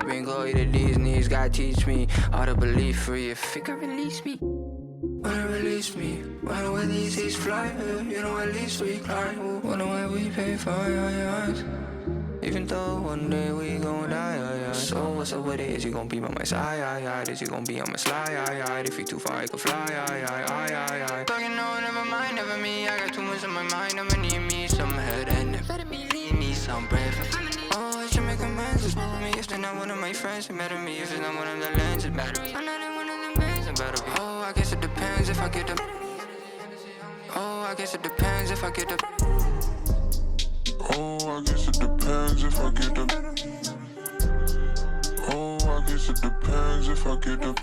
bring glory to these knees. God teach me all to believe free. If it could release me, wanna release me. Wanna where these seas fly, you know at least we climb. Wanna where we pay for your eyes. Even though one day we gon' die, so what's up with it? Is you gon' be by my side? Is you gon' be on my slide? If you too far, you can fly, Talking no, never mind, never me. I got too much on my mind, I'ma need me some head and need some breath. Oh, I should make amends, it's better me if they're not one of my friends. It better me if it's not one of the lens, it better be. I'm not in one of them bands, it better be. Oh, I guess it depends if I get the. Oh, I guess it depends if I get the. Oh, I guess it depends if I get the. Oh, I guess it depends if I get the.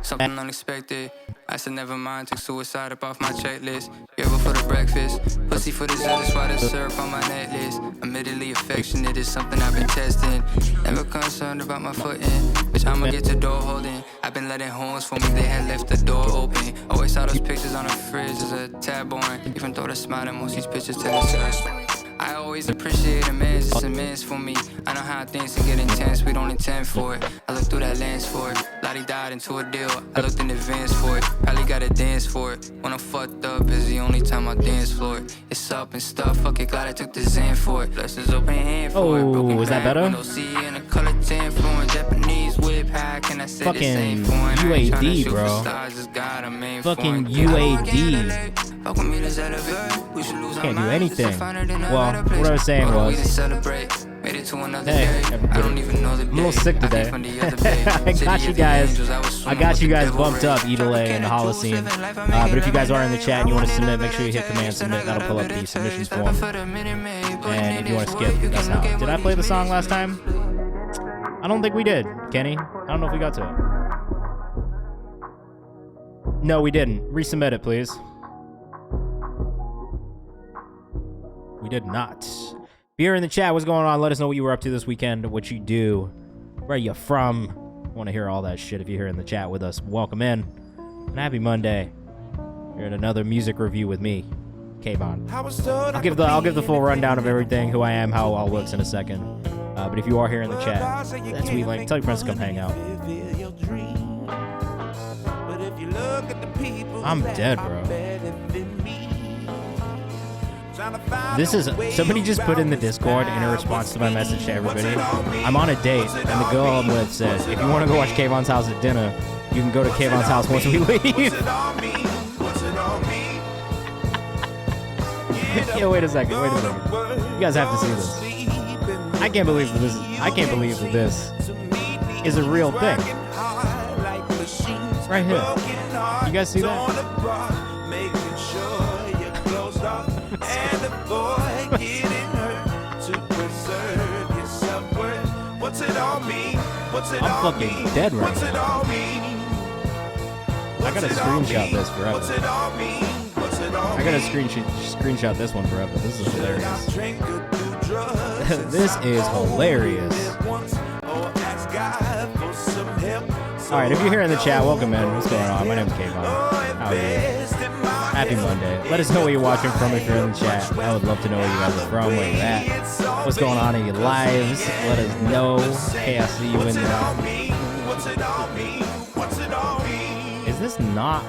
Something unexpected. I said never mind, took suicide up off my checklist. Gave up for the breakfast, pussy for dessert, that's why the syrup on my necklace. Admittedly affectionate is something I've been testing. Never concerned about my footing, bitch I'ma get the door holding. I've been letting horns for me, they had left the door open. Always saw those pictures on the fridge as a tad boring. Even though they're smiling, most these pictures tell the story. I always appreciate amends, it's immense for me. I know how things can get intense, we don't intend for it. I look through that lens for it. Lottie died into a deal, I looked in advance for it. Probably gotta dance for it. When I'm fucked up, is the only time I dance for it. It's up and stuff, fuck it, glad I took the Zen for it. Blessings open hand for it. Oh, is that better? In a color 10 fluent Japanese whip, how can I say fucking this ain't foreign? UAD, bro. Fucking UAD. Can't do anything. Well, what I was saying was, hey, everybody. I'm a little sick today. I got you guys bumped up, Edele and Holocene. But if you guys are in the chat and you want to submit, make sure you hit command submit. That'll pull up the submissions form. And if you want to skip, that's how. Did I play the song last time? I don't think we did, Kenny. I don't know if we got to it. No, we didn't. Resubmit it, please. We did not. If you're in the chat, what's going on? Let us know what you were up to this weekend, what you do, where you from. I want to hear all that shit if you're here in the chat with us. Welcome in. And happy Monday. You're in another music review with me, Kayvan. I'll give the full rundown of everything, who I am, how it all looks in a second. But if you are here in the chat, that's we like. Tell your friends to come hang out. I'm dead, bro. This is, somebody just put in the Discord in a response to my message to everybody. I'm on a date, and the girl I'm with says, if you want to go watch Kayvan's house at dinner, you can go to Kayvan's house once we leave. Yeah, wait a second. You guys have to see this. I can't believe that this is a real thing. Right here. You guys see that? I'm fucking dead right now. I gotta screenshot this forever. I gotta screenshot this one forever. This is hilarious. This is hilarious. Alright, if you're here in the chat, welcome in. What's going on? My name's Kayvan. How are you? Happy Monday. Let us know where you're watching from if you're in the chat. I would love to know where you guys are from, where you're at. What's going on in your lives? Let us know. Hey, I see you in there. Is this not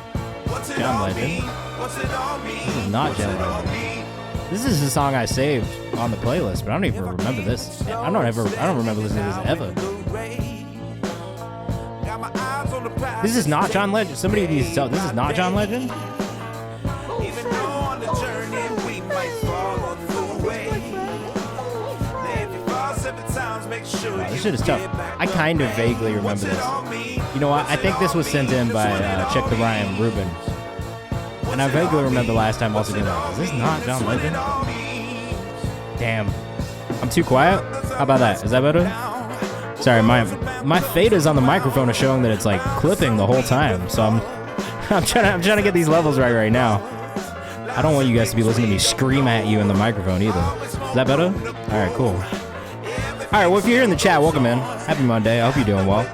John Legend? This is not John Legend. This is the song I saved on the playlist, but I don't even remember this. I don't remember listening to this ever. This is not John Legend. Somebody needs to tell. This is not John Legend. Wow, this shit is tough. I kind of vaguely remember this. You know what? I think this was sent in by Check the Rhyme Ruben. And I vaguely remember last time also being like, is this not John Legend? Damn. I'm too quiet? How about that? Is that better? Sorry, my fadas on the microphone are showing that it's like clipping the whole time. So I'm trying to get these levels right now. I don't want you guys to be listening to me scream at you in the microphone either. Is that better? Alright, cool. right, well, if you're here in the chat, welcome in. Happy Monday. I hope you're doing well.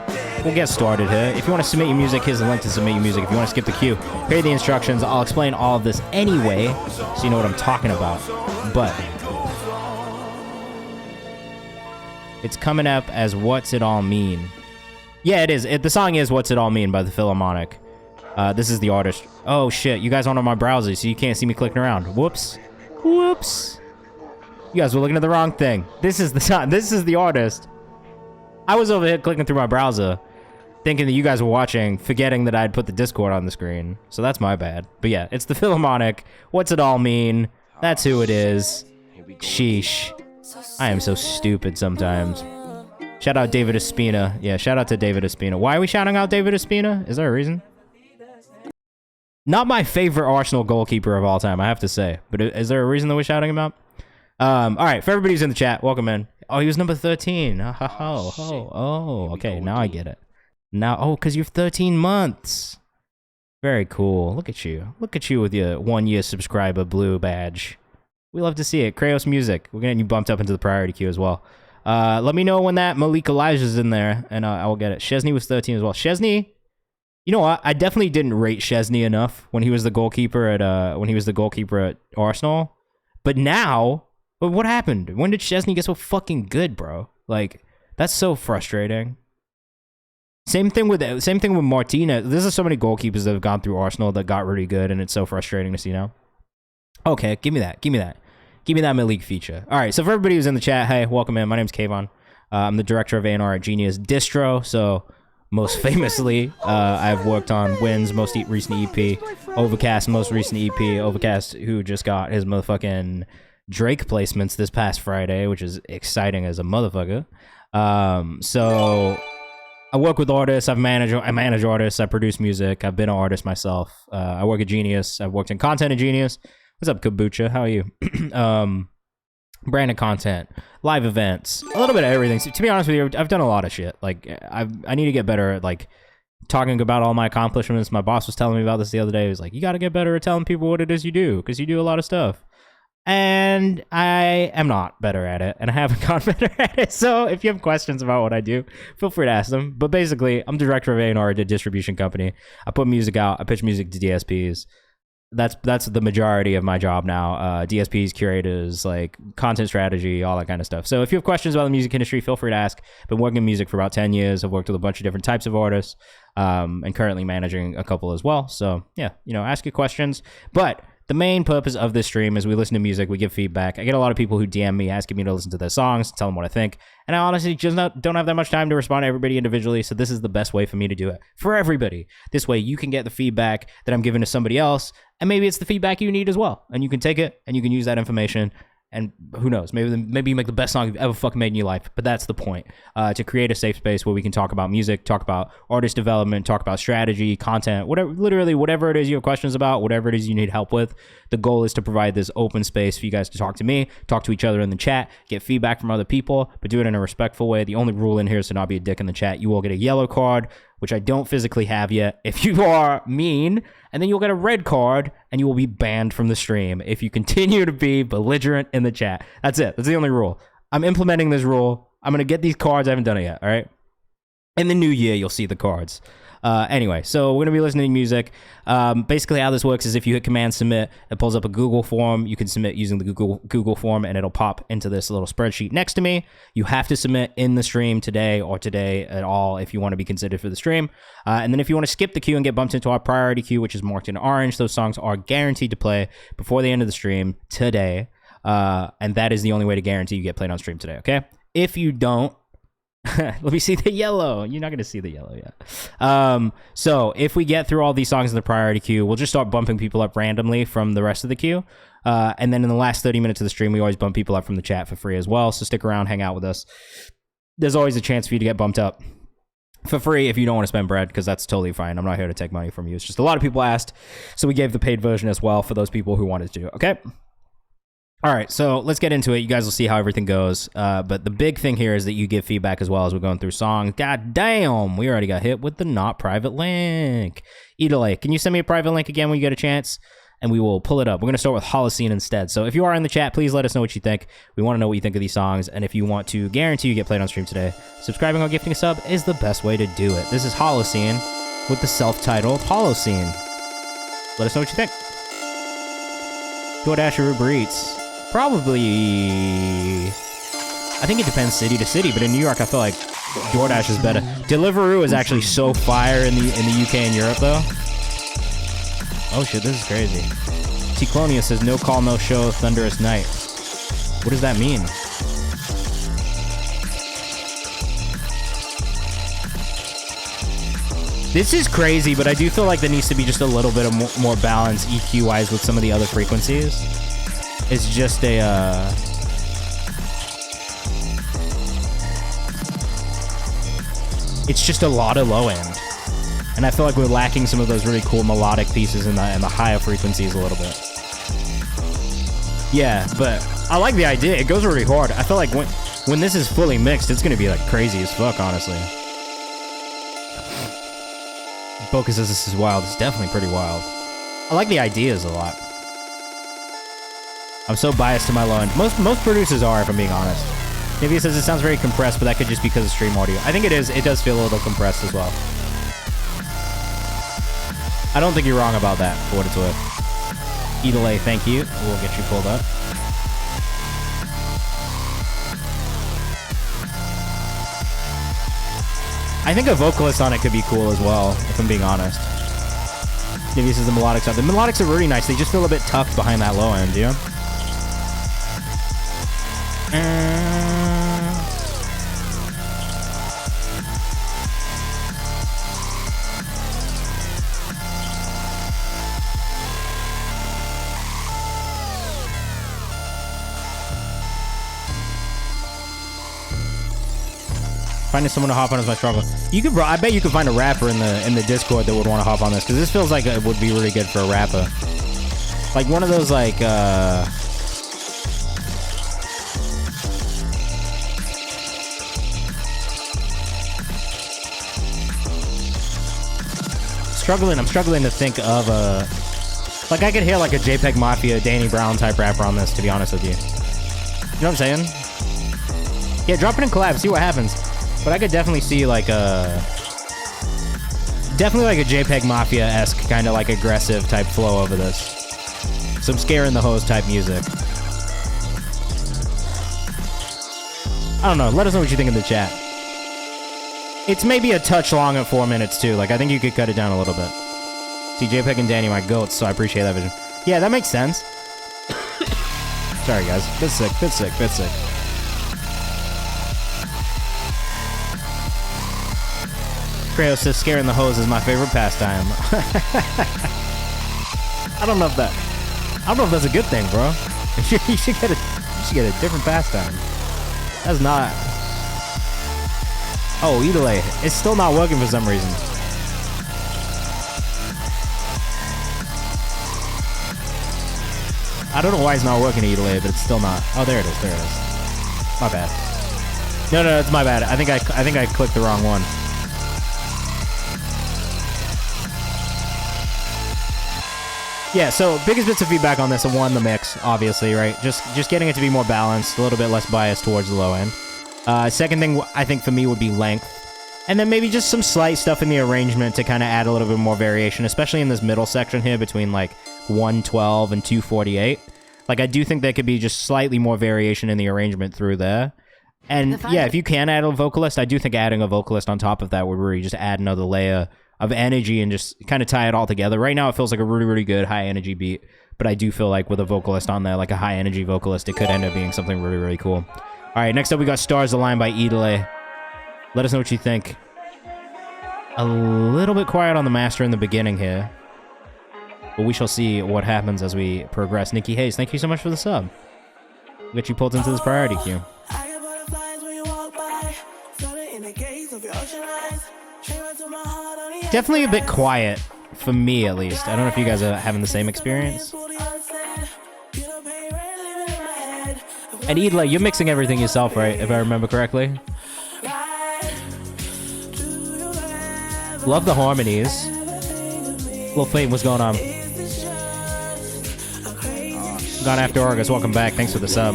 We'll get started here. If you want to submit your music, here's the link to submit your music. If you want to skip the queue, here are the instructions. I'll explain all of this anyway, so you know what I'm talking about. But it's coming up as What's It All Mean. Yeah, it is. The song is What's It All Mean by the Philharmonic. This is the artist. Oh, shit. You guys aren't on my browser, so you can't see me clicking around. Whoops. Whoops. You guys were looking at the wrong thing. This is the song. This is the artist. I was over here clicking through my browser, thinking that you guys were watching, forgetting that I'd put the Discord on the screen. So that's my bad. But yeah, it's the Philharmonic. What's It All Mean? That's who it is. Sheesh. I am so stupid sometimes. Shout out David Ospina. Yeah, shout out to David Ospina. Why are we shouting out David Ospina? Is there a reason? Not my favorite Arsenal goalkeeper of all time, I have to say. But is there a reason that we're shouting him out? All right, for everybody who's in the chat, welcome in. Oh, he was number 13. Oh, okay, now I get it. Now, oh, because you're 13 months. Very cool. Look at you. Look at you with your 1-year subscriber blue badge. We love to see it. Krayos Music. We're getting you bumped up into the priority queue as well. Let me know when that Malik Elijah's in there, and I will get it. Chesney was 13 as well. Chesney, you know what? I definitely didn't rate Chesney enough when he was the goalkeeper at Arsenal. But now, what happened? When did Chesney get so fucking good, bro? Like, that's so frustrating. Same thing with Martinez. There's so many goalkeepers that have gone through Arsenal that got really good, and it's so frustrating to see now. Okay, give me that. Give me that Malik feature. All right, so for everybody who's in the chat, hey, welcome in. My name's Kayvan. I'm the director of A&R at Genius Distro. So most famously, I've worked on Wynn's most recent EP, Overcast most recent EP, Overcast who just got his motherfucking Drake placements this past Friday, which is exciting as a motherfucker. So I work with artists. I manage artists. I produce music. I've been an artist myself. I work at Genius. I've worked in content at Genius. What's up, Kabucha? How are you? Branded content, live events, a little bit of everything. So, to be honest with you, I've done a lot of shit. Like, I need to get better at, like, talking about all my accomplishments. My boss was telling me about this the other day. He was like, you got to get better at telling people what it is you do, because you do a lot of stuff. And I am not better at it, and I haven't gotten better at it. So if you have questions about what I do, feel free to ask them. But basically, I'm director of A&R at a distribution company. I put music out. I pitch music to DSPs. That's the majority of my job now. DSPs, curators, like content strategy, all that kind of stuff. So if you have questions about the music industry, feel free to ask. Been working in music for about 10 years. I've worked with a bunch of different types of artists, and currently managing a couple as well. So yeah, ask your questions. But the main purpose of this stream is we listen to music, we give feedback. I get a lot of people who DM me asking me to listen to their songs, tell them what I think. And I honestly just don't have that much time to respond to everybody individually, so this is the best way for me to do it. For everybody. This way you can get the feedback that I'm giving to somebody else, and maybe it's the feedback you need as well. And you can take it, and you can use that information. And who knows, maybe you make the best song you've ever fucking made in your life. But that's the point, to create a safe space where we can talk about music, talk about artist development, talk about strategy, content, literally whatever it is you have questions about, whatever it is you need help with. The goal is to provide this open space for you guys to talk to me, talk to each other in the chat, get feedback from other people, but do it in a respectful way. The only rule in here is to not be a dick in the chat. You will get a yellow card, which I don't physically have yet, if you are mean, and then you'll get a red card, and you will be banned from the stream if you continue to be belligerent in the chat. That's it. That's the only rule. I'm implementing this rule. I'm going to get these cards. I haven't done it yet, all right? In the new year, you'll see the cards. Anyway, so we're going to be listening to music. Basically, how this works is if you hit Command Submit, it pulls up a Google form. You can submit using the Google form, and it'll pop into this little spreadsheet next to me. You have to submit in the stream today or today at all if you want to be considered for the stream. And then if you want to skip the queue and get bumped into our priority queue, which is marked in orange, those songs are guaranteed to play before the end of the stream today. And that is the only way to guarantee you get played on stream today, okay? If you don't, let me see the yellow. You're not going to see the yellow yet. So if we get through all these songs in the priority queue, we'll just start bumping people up randomly from the rest of the queue. And then in the last 30 minutes of the stream, we always bump people up from the chat for free as well. So stick around, hang out with us. There's always a chance for you to get bumped up for free if you don't want to spend bread, because that's totally fine. I'm not here to take money from you. It's just a lot of people asked, so we gave the paid version as well for those people who wanted to. Okay? All right, so let's get into it. You guys will see how everything goes. But the big thing here is that you give feedback as well as we're going through songs. God damn, we already got hit with the not private link. Edele, can you send me a private link again when you get a chance? and we will pull it up. We're going to start with Holocene instead. So if you are in the chat, please let us know what you think. We want to know what you think of these songs, and if you want to guarantee you get played on stream today, subscribing or gifting a sub is the best way to do it. This is Holocene with the self-titled Holocene. Let us know what you think. DoorDash or Uber Eats? Probably... I think it depends city to city, but in New York, I feel like DoorDash is better. Deliveroo is actually so fire in the UK and Europe, though. Oh shit, this is crazy. T-Clonia says, no call, no show, thunderous night. What does that mean? This is crazy, but I do feel like there needs to be just a little bit of more balance EQ-wise with some of the other frequencies. It's just a... It's just a lot of low end. And I feel like we're lacking some of those really cool melodic pieces in the higher frequencies a little bit. Yeah, but I like the idea. It goes really hard. I feel like when this is fully mixed, it's gonna be like crazy as fuck, honestly. Focus says this is wild. It's definitely pretty wild. I like the ideas a lot. I'm so biased to my low end. Most producers are, if I'm being honest. Nivea says it sounds very compressed, but that could just be because of stream audio. I think it is. It does feel a little compressed as well. I don't think you're wrong about that, for what it's worth. Edele, thank you. We'll get you pulled up. I think a vocalist on it could be cool as well, if I'm being honest. Nivea says the melodics are. The melodics are really nice. They just feel a bit tucked behind that low end, you know? Finding someone to hop on is my struggle. You could, bro. I bet you could find a rapper in the Discord that would want to hop on this, because this feels like it would be really good for a rapper. Like one of those like I'm struggling to think of a like I could hear like a JPEG Mafia, Danny Brown type rapper on this, to be honest with you. You know what I'm saying? Yeah, drop it in collab, see what happens. But I could definitely see like a JPEG Mafia-esque kind of like aggressive type flow over this. Some scaring the hose type music. I don't know. Let us know what you think in the chat. It's maybe a touch long at 4 minutes too. Like I think you could cut it down a little bit. See, JPEG and Danny my goats, so I appreciate that vision. Yeah, that makes sense. Sorry guys. Bit sick. Creo says scaring the hose is my favorite pastime. I don't know if that's a good thing, bro. You should get a different pastime. That's not. Oh, Edele. It's still not working for some reason. I don't know why it's not working, Edele, but it's still not. Oh, there it is. My bad. No, it's my bad. I think I clicked the wrong one. Yeah, so biggest bits of feedback on this are one, the mix, obviously, right? Just getting it to be more balanced, a little bit less biased towards the low end. Second thing I think for me would be length. And then maybe just some slight stuff in the arrangement to kind of add a little bit more variation, especially in this middle section here between like 112 and 248. Like I do think there could be just slightly more variation in the arrangement through there. And yeah, if you can add a vocalist, I do think adding a vocalist on top of that would really just add another layer of energy and just kind of tie it all together. Right now, it feels like a really, really good high-energy beat, but I do feel like with a vocalist on there, like a high-energy vocalist, it could end up being something really, really cool. All right, next up, we got Stars Align by Edele. Let us know what you think. A little bit quiet on the master in the beginning here, but we shall see what happens as we progress. Nikki Hayes, thank you so much for the sub. We'll get you pulled into this priority queue. Definitely a bit quiet, for me at least. I don't know if you guys are having the same experience. And Edele, you're mixing everything yourself, right? If I remember correctly. Love the harmonies. Lil Flame, what's going on? Gone After Argus, welcome back. Thanks for the sub.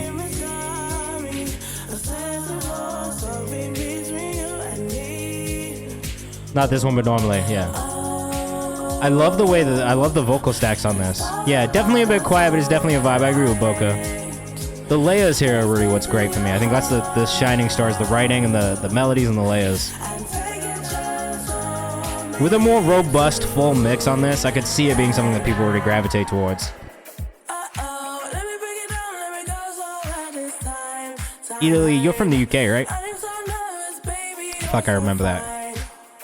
Not this one, but normally, yeah. I love the way that I love the vocal stacks on this. Yeah, definitely a bit quiet, but it's definitely a vibe. I agree with Boca. The layers here are really what's great for me. I think that's the shining stars, the writing and the melodies and the layers. With a more robust full mix on this, I could see it being something that people already gravitate towards. Italy, you're from the UK, right? Fuck, I remember that.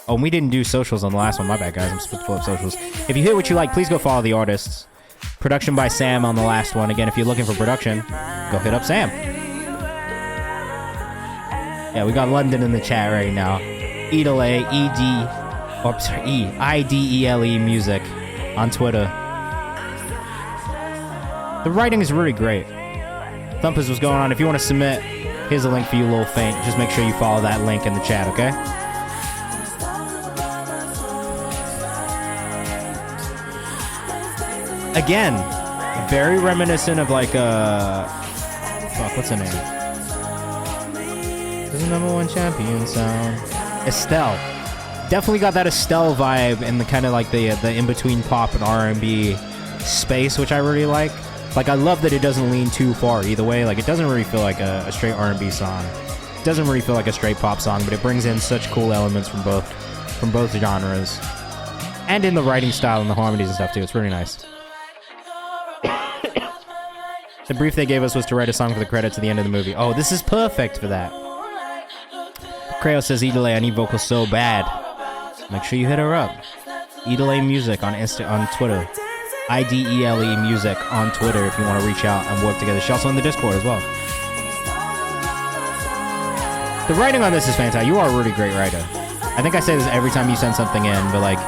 Oh, we didn't do socials on the last one. My bad, guys. I'm supposed to pull up socials. If you hear what you like, please go follow the artists. Production by Sam on the last one. Again, if you're looking for production, go hit up Sam. Yeah, we got London in the chat right now. Idele, I-D-E-L-E music on Twitter. The writing is really great. Thumpers, what's going on? If you want to submit, here's a link for you, Lil Faint. Just make sure you follow that link in the chat, okay? Again, very reminiscent of like fuck, what's her name? There's a #1 champion sound. Estelle. Definitely got that Estelle vibe in the kind of like the in-between pop and R&B space, which I really like. Like, I love that it doesn't lean too far either way. Like, it doesn't really feel like a straight R&B song. It doesn't really feel like a straight pop song, but it brings in such cool elements from both genres. And in the writing style and the harmonies and stuff too. It's really nice. The brief they gave us was to write a song for the credits at the end of the movie. Oh, this is perfect for that. Creo says, Idele, I need vocals so bad. Make sure you hit her up. Idele Music on Twitter. IDELE Music on Twitter if you want to reach out and work together. She's also in the Discord as well. The writing on this is fantastic. You are a really great writer. I think I say this every time you send something in, but like,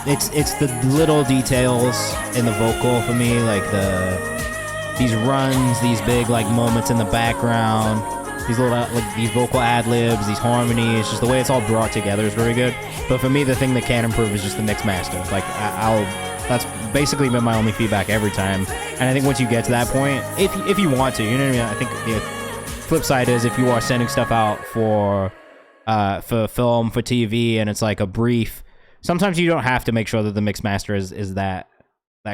it's the little details in the vocal for me, like these runs, these big like moments in the background, these little like these vocal ad libs, these harmonies, just the way it's all brought together is very good. But for me, the thing that can improve is just the mix master. Like that's basically been my only feedback every time. And I think once you get to that point, if you want to, you know what I mean. I think the flip side is if you are sending stuff out for film, for TV, and it's like a brief. Sometimes you don't have to make sure that the mix master is that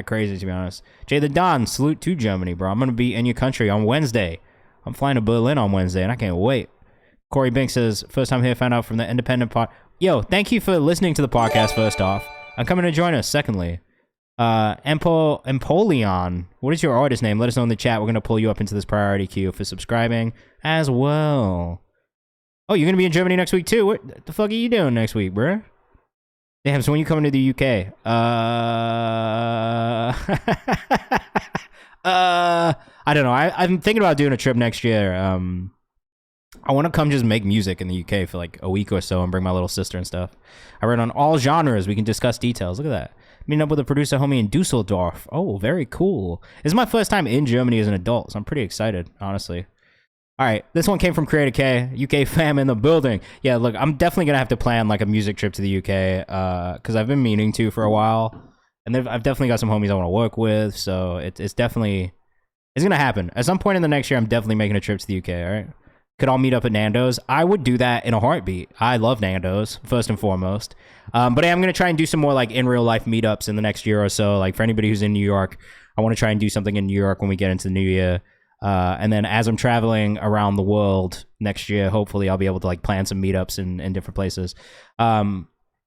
crazy, to be honest. Jay the Don, salute to Germany, bro. I'm going to be in your country on Wednesday. I'm flying to Berlin on Wednesday, and I can't wait. Corey Binks says, first time here, found out from the independent pod. Yo, thank you for listening to the podcast, first off. I'm coming to join us, secondly. Empoleon, what is your artist name? Let us know in the chat. We're going to pull you up into this priority queue for subscribing as well. Oh, you're going to be in Germany next week, too? What the fuck are you doing next week, bro? Damn, so when you coming to the UK? I don't know. I'm thinking about doing a trip next year. I want to come just make music in the UK for like a week or so and bring my little sister and stuff. I read on all genres. We can discuss details. Look at that. Meeting up with a producer homie in Dusseldorf. Oh, very cool. This is my first time in Germany as an adult, so I'm pretty excited, honestly. All right, this one came from Creator K, UK fam in the building. Yeah, look, I'm definitely going to have to plan like a music trip to the UK because I've been meaning to for a while. And I've definitely got some homies I want to work with, so it's going to happen. At some point in the next year, I'm definitely making a trip to the UK, all right? Could all meet up at Nando's? I would do that in a heartbeat. I love Nando's, first and foremost. But I'm going to try and do some more like in real life meetups in the next year or so. Like for anybody who's in New York, I want to try and do something in New York when we get into the new year. And then as I'm traveling around the world next year, hopefully I'll be able to like plan some meetups in different places.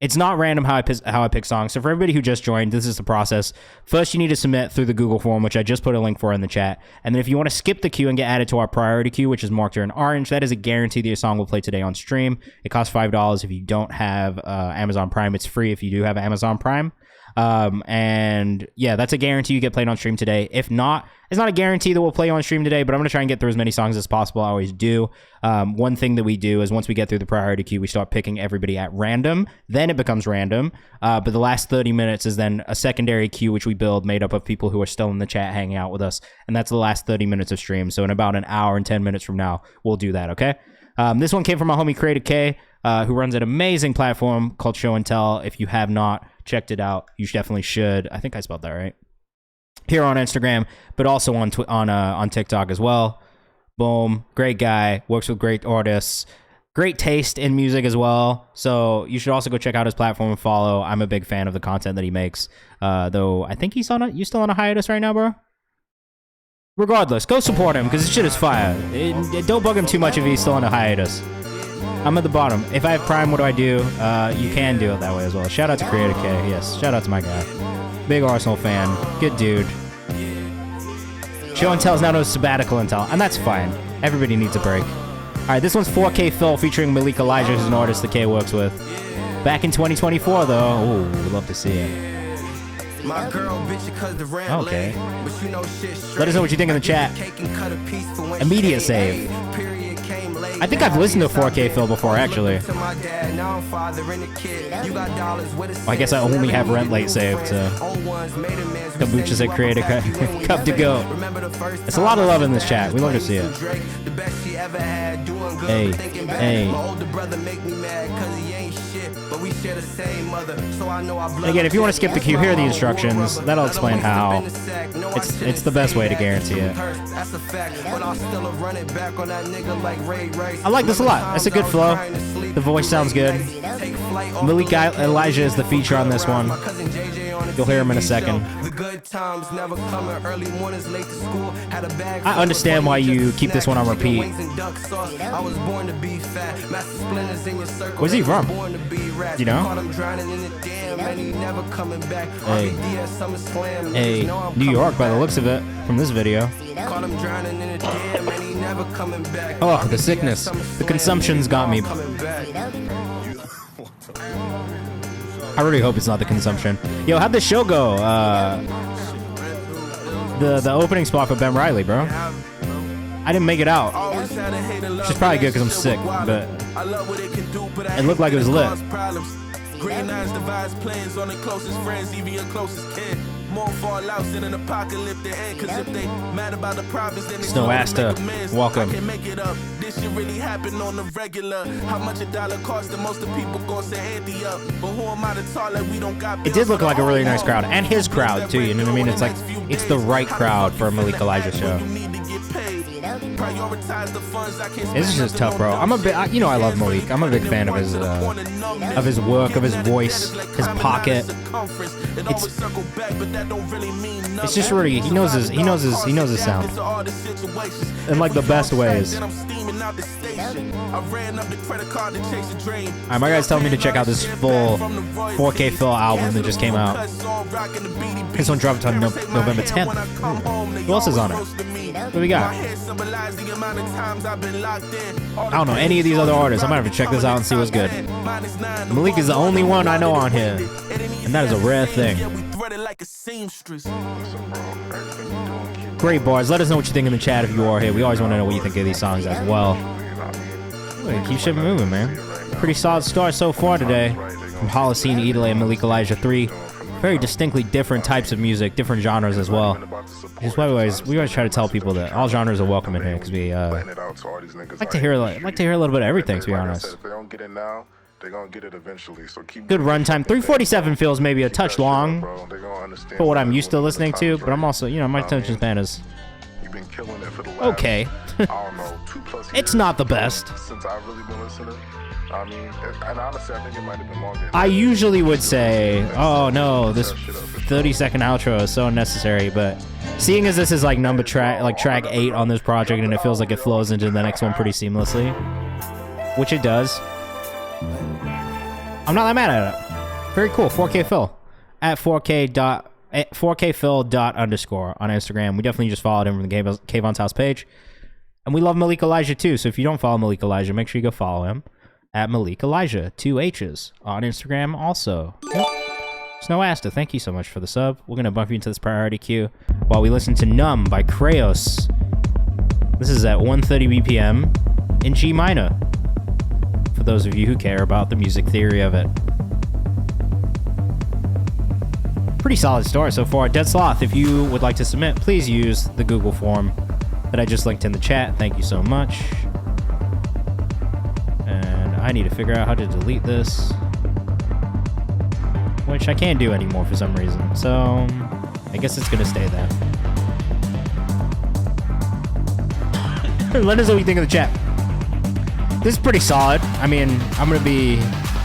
It's not random how I pick songs. So for everybody who just joined, this is the process. First, you need to submit through the Google form, which I just put a link for in the chat. And then if you want to skip the queue and get added to our priority queue, which is marked here in orange, that is a guarantee that your song will play today on stream. It costs $5 if you don't have Amazon Prime. It's free if you do have Amazon Prime. And yeah, that's a guarantee you get played on stream today. If not, it's not a guarantee that we'll play on stream today, but I'm going to try and get through as many songs as possible. I always do. One thing that we do is once we get through the priority queue, we start picking everybody at random. Then it becomes random. But the last 30 minutes is then a secondary queue, which we build made up of people who are still in the chat hanging out with us. And that's the last 30 minutes of stream. So in about an hour and 10 minutes from now, we'll do that. Okay. This one came from my homie Creator K, who runs an amazing platform called Show and Tell. If you have not checked it out, you definitely should. I think I spelled that right. here on Instagram, but also on TikTok as well. Boom, great guy, works with great artists, great taste in music as well. So you should also go check out his platform and follow. I'm a big fan of the content that he makes. Though I think you still on a hiatus right now, bro? Regardless, go support him because his shit is fire. Don't bug him too much if he's still on a hiatus. I'm at the bottom. If I have Prime, what do I do? You can do it that way as well. Shout out to Creator K. Yes, shout out to my guy. Big Arsenal fan. Good dude. Show and tell is now no sabbatical and tell, and that's fine. Everybody needs a break. All right, this one's 4K Phil featuring Malik Elijah, who's an artist that K works with. Back in 2024, though. Ooh, we'd love to see it. Okay. Let us know what you think in the chat. Immediate save. I think I've listened to 4K Phil before, actually. Well, I guess I only have Rent Late saved, so. Kombucha said create a cup to go. It's a lot of love in this chat. We love to see it. Hey, hey. And again, if you want to skip the queue, here are the instructions. That'll explain how. It's the best way to guarantee it. I like this a lot. That's a good flow. The voice sounds good. Malik Elijah is the feature on this one. You'll hear him in a second. I understand why you keep this one on repeat. Where's he from? You know? Hey. Hey, New York by the looks of it, from this video. Oh, the sickness. The consumption's got me. I really hope it's not the consumption. Yo, how'd the show go? The opening spot for Ben Riley, bro. I didn't make it out. Which is probably good because I'm sick, but it looked like it was lit. Green eyes divides plans on their closest friends, even your closest kin. More fallouts in an apocalyptic end, cause if they mad about the problems, then Snow Asta, welcome. I can make it up. This shit really happen on the regular. How much a dollar cost and most of the people gon' say Andy up. But who am I to talk like we don't got. It did look like a really nice crowd, and his crowd too, you know what I mean? It's like, it's the right crowd for a Malik Elijah show. This is just tough, bro. I'm a bit, you know, I love Malik. I'm a big fan of his work, of his voice, his pocket. It's just really, he knows his sound in like the best ways. Alright, my guy's telling me to check out this full 4K Phil album that just came out. This one dropped on November 10th. Who else is on it? What do we got? I don't know any of these other artists. I might have to check this out and see what's good. Malik is the only one I know on here, and that is a rare thing. Great bars. Let us know what you think in the chat if you are here. We always want to know what you think of these songs as well. Keep shit moving, man. Pretty solid start so far today. From Holocene, Idole, and Malik Elijah 3. Very distinctly different types of music, different genres as well. Just we always try to tell people that all genres are welcome in here because we like to hear a little bit of everything, to be honest. They're gonna get it eventually, so keep good runtime. 3:47 feels maybe a touch long for what I'm used to listening to, but I'm also, you know, my attention span is okay. It's not the best. Since I've really been listening, I mean, and honestly, I think it might have been longer. I usually would say, oh no, this 30-second outro is so unnecessary, but seeing as this is like track 8 on this project, and it feels like it flows into the next one pretty seamlessly, which it does. I'm not that mad at it. Very cool. 4K Phil at 4kphil._ on Instagram. We definitely just followed him from the Kayvan's House page. And we love Malik Elijah too. So if you don't follow Malik Elijah, make sure you go follow him at Malik Elijah, 2 H's on Instagram also. Yep. Snow Asta, thank you so much for the sub. We're going to bump you into this priority queue while we listen to Numb by Krayos. This is at 1:30 BPM in G minor. For those of you who care about the music theory of it. Pretty solid start so far. Dead Sloth, if you would like to submit, please use the Google form that I just linked in the chat. Thank you so much. And I need to figure out how to delete this, which I can't do anymore for some reason. So, I guess it's gonna stay there. Let us know what you think of the chat. This is pretty solid. I mean, I'm gonna be,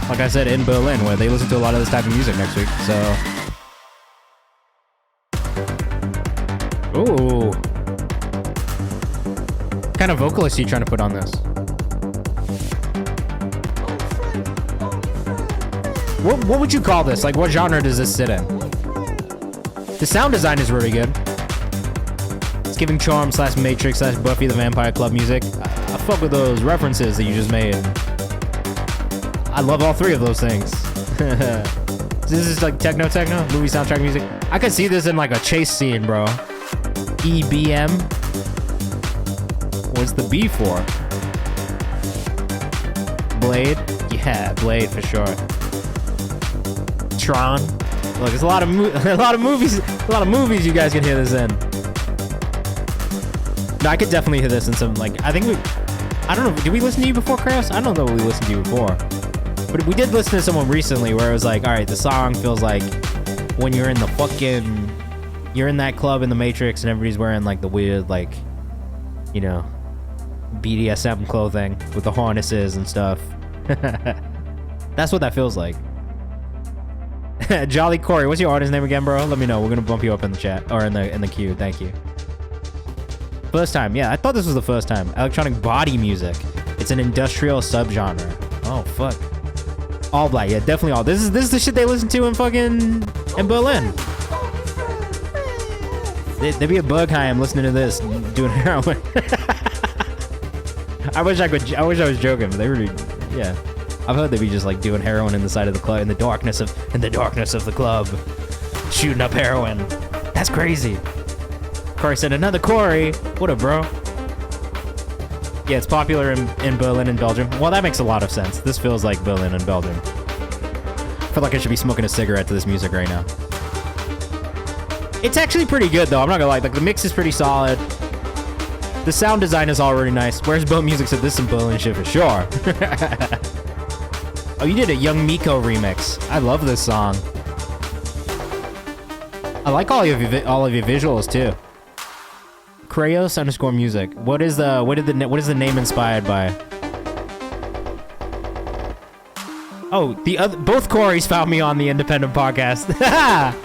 like I said, in Berlin, where they listen to a lot of this type of music next week, so. Ooh. What kind of vocalist are you trying to put on this? What would you call this? Like, what genre does this sit in? The sound design is really good. It's giving Charm / Matrix / Buffy the Vampire Club music. I fuck with those references that you just made. I love all three of those things. This is like techno, movie soundtrack music. I could see this in like a chase scene, bro. EBM. What's the B for? Blade? Yeah, Blade for sure. Tron. Look, there's a lot of movies you guys can hear this in. No, I could definitely hear this in some, like, I don't know, did we listen to you before, Kraus? I don't know if we listened to you before. But we did listen to someone recently where it was like, alright, the song feels like when you're in the fucking, you're in that club in the Matrix and everybody's wearing like the weird, like, you know, BDSM clothing with the harnesses and stuff. That's what that feels like. Jolly Corey, what's your artist name again, bro? Let me know. We're gonna bump you up in the chat or in the queue. Thank you. First time, yeah. I thought this was the first time. Electronic body music. It's an industrial subgenre. Oh fuck. All black, yeah, definitely all. This is the shit they listen to in Berlin. There'd be a Bergheim listening to this, doing heroin. I wish I was joking, but they really, yeah. I've heard they'd be just like doing heroin in the side of the club, in the darkness of the club, shooting up heroin. That's crazy. Corey said, another Corey. What up, bro? Yeah, it's popular in Berlin and Belgium. Well, that makes a lot of sense. This feels like Berlin and Belgium. I feel like I should be smoking a cigarette to this music right now. It's actually pretty good, though. I'm not gonna lie. Like, the mix is pretty solid. The sound design is already nice. Where's Bo Music said this is some Berlin shit for sure. Oh, you did a Young Miko remix. I love this song. I like all of your visuals too. Krayos_music. What is the name inspired by? Oh, both Corys found me on the independent podcast.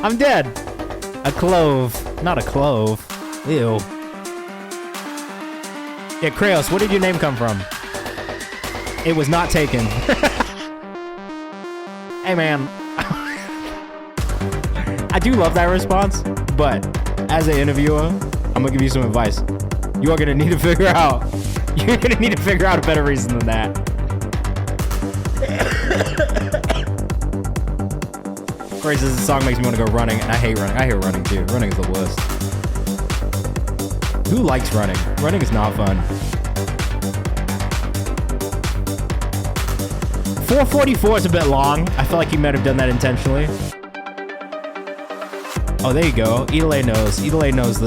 I'm dead. A clove, not a clove. Ew. Yeah, Krayos, where did your name come from? It was not taken. Hey man, I do love that response, but as an interviewer, I'm gonna give you some advice. You are gonna need to figure out. You're gonna need to figure out a better reason than that. Corey says this song makes me want to go running, and I hate running. I hate running too. Running is the worst. Who likes running? Running is not fun. 4:44 is a bit long. I feel like you might have done that intentionally. Oh, there you go. Idole knows. Idole knows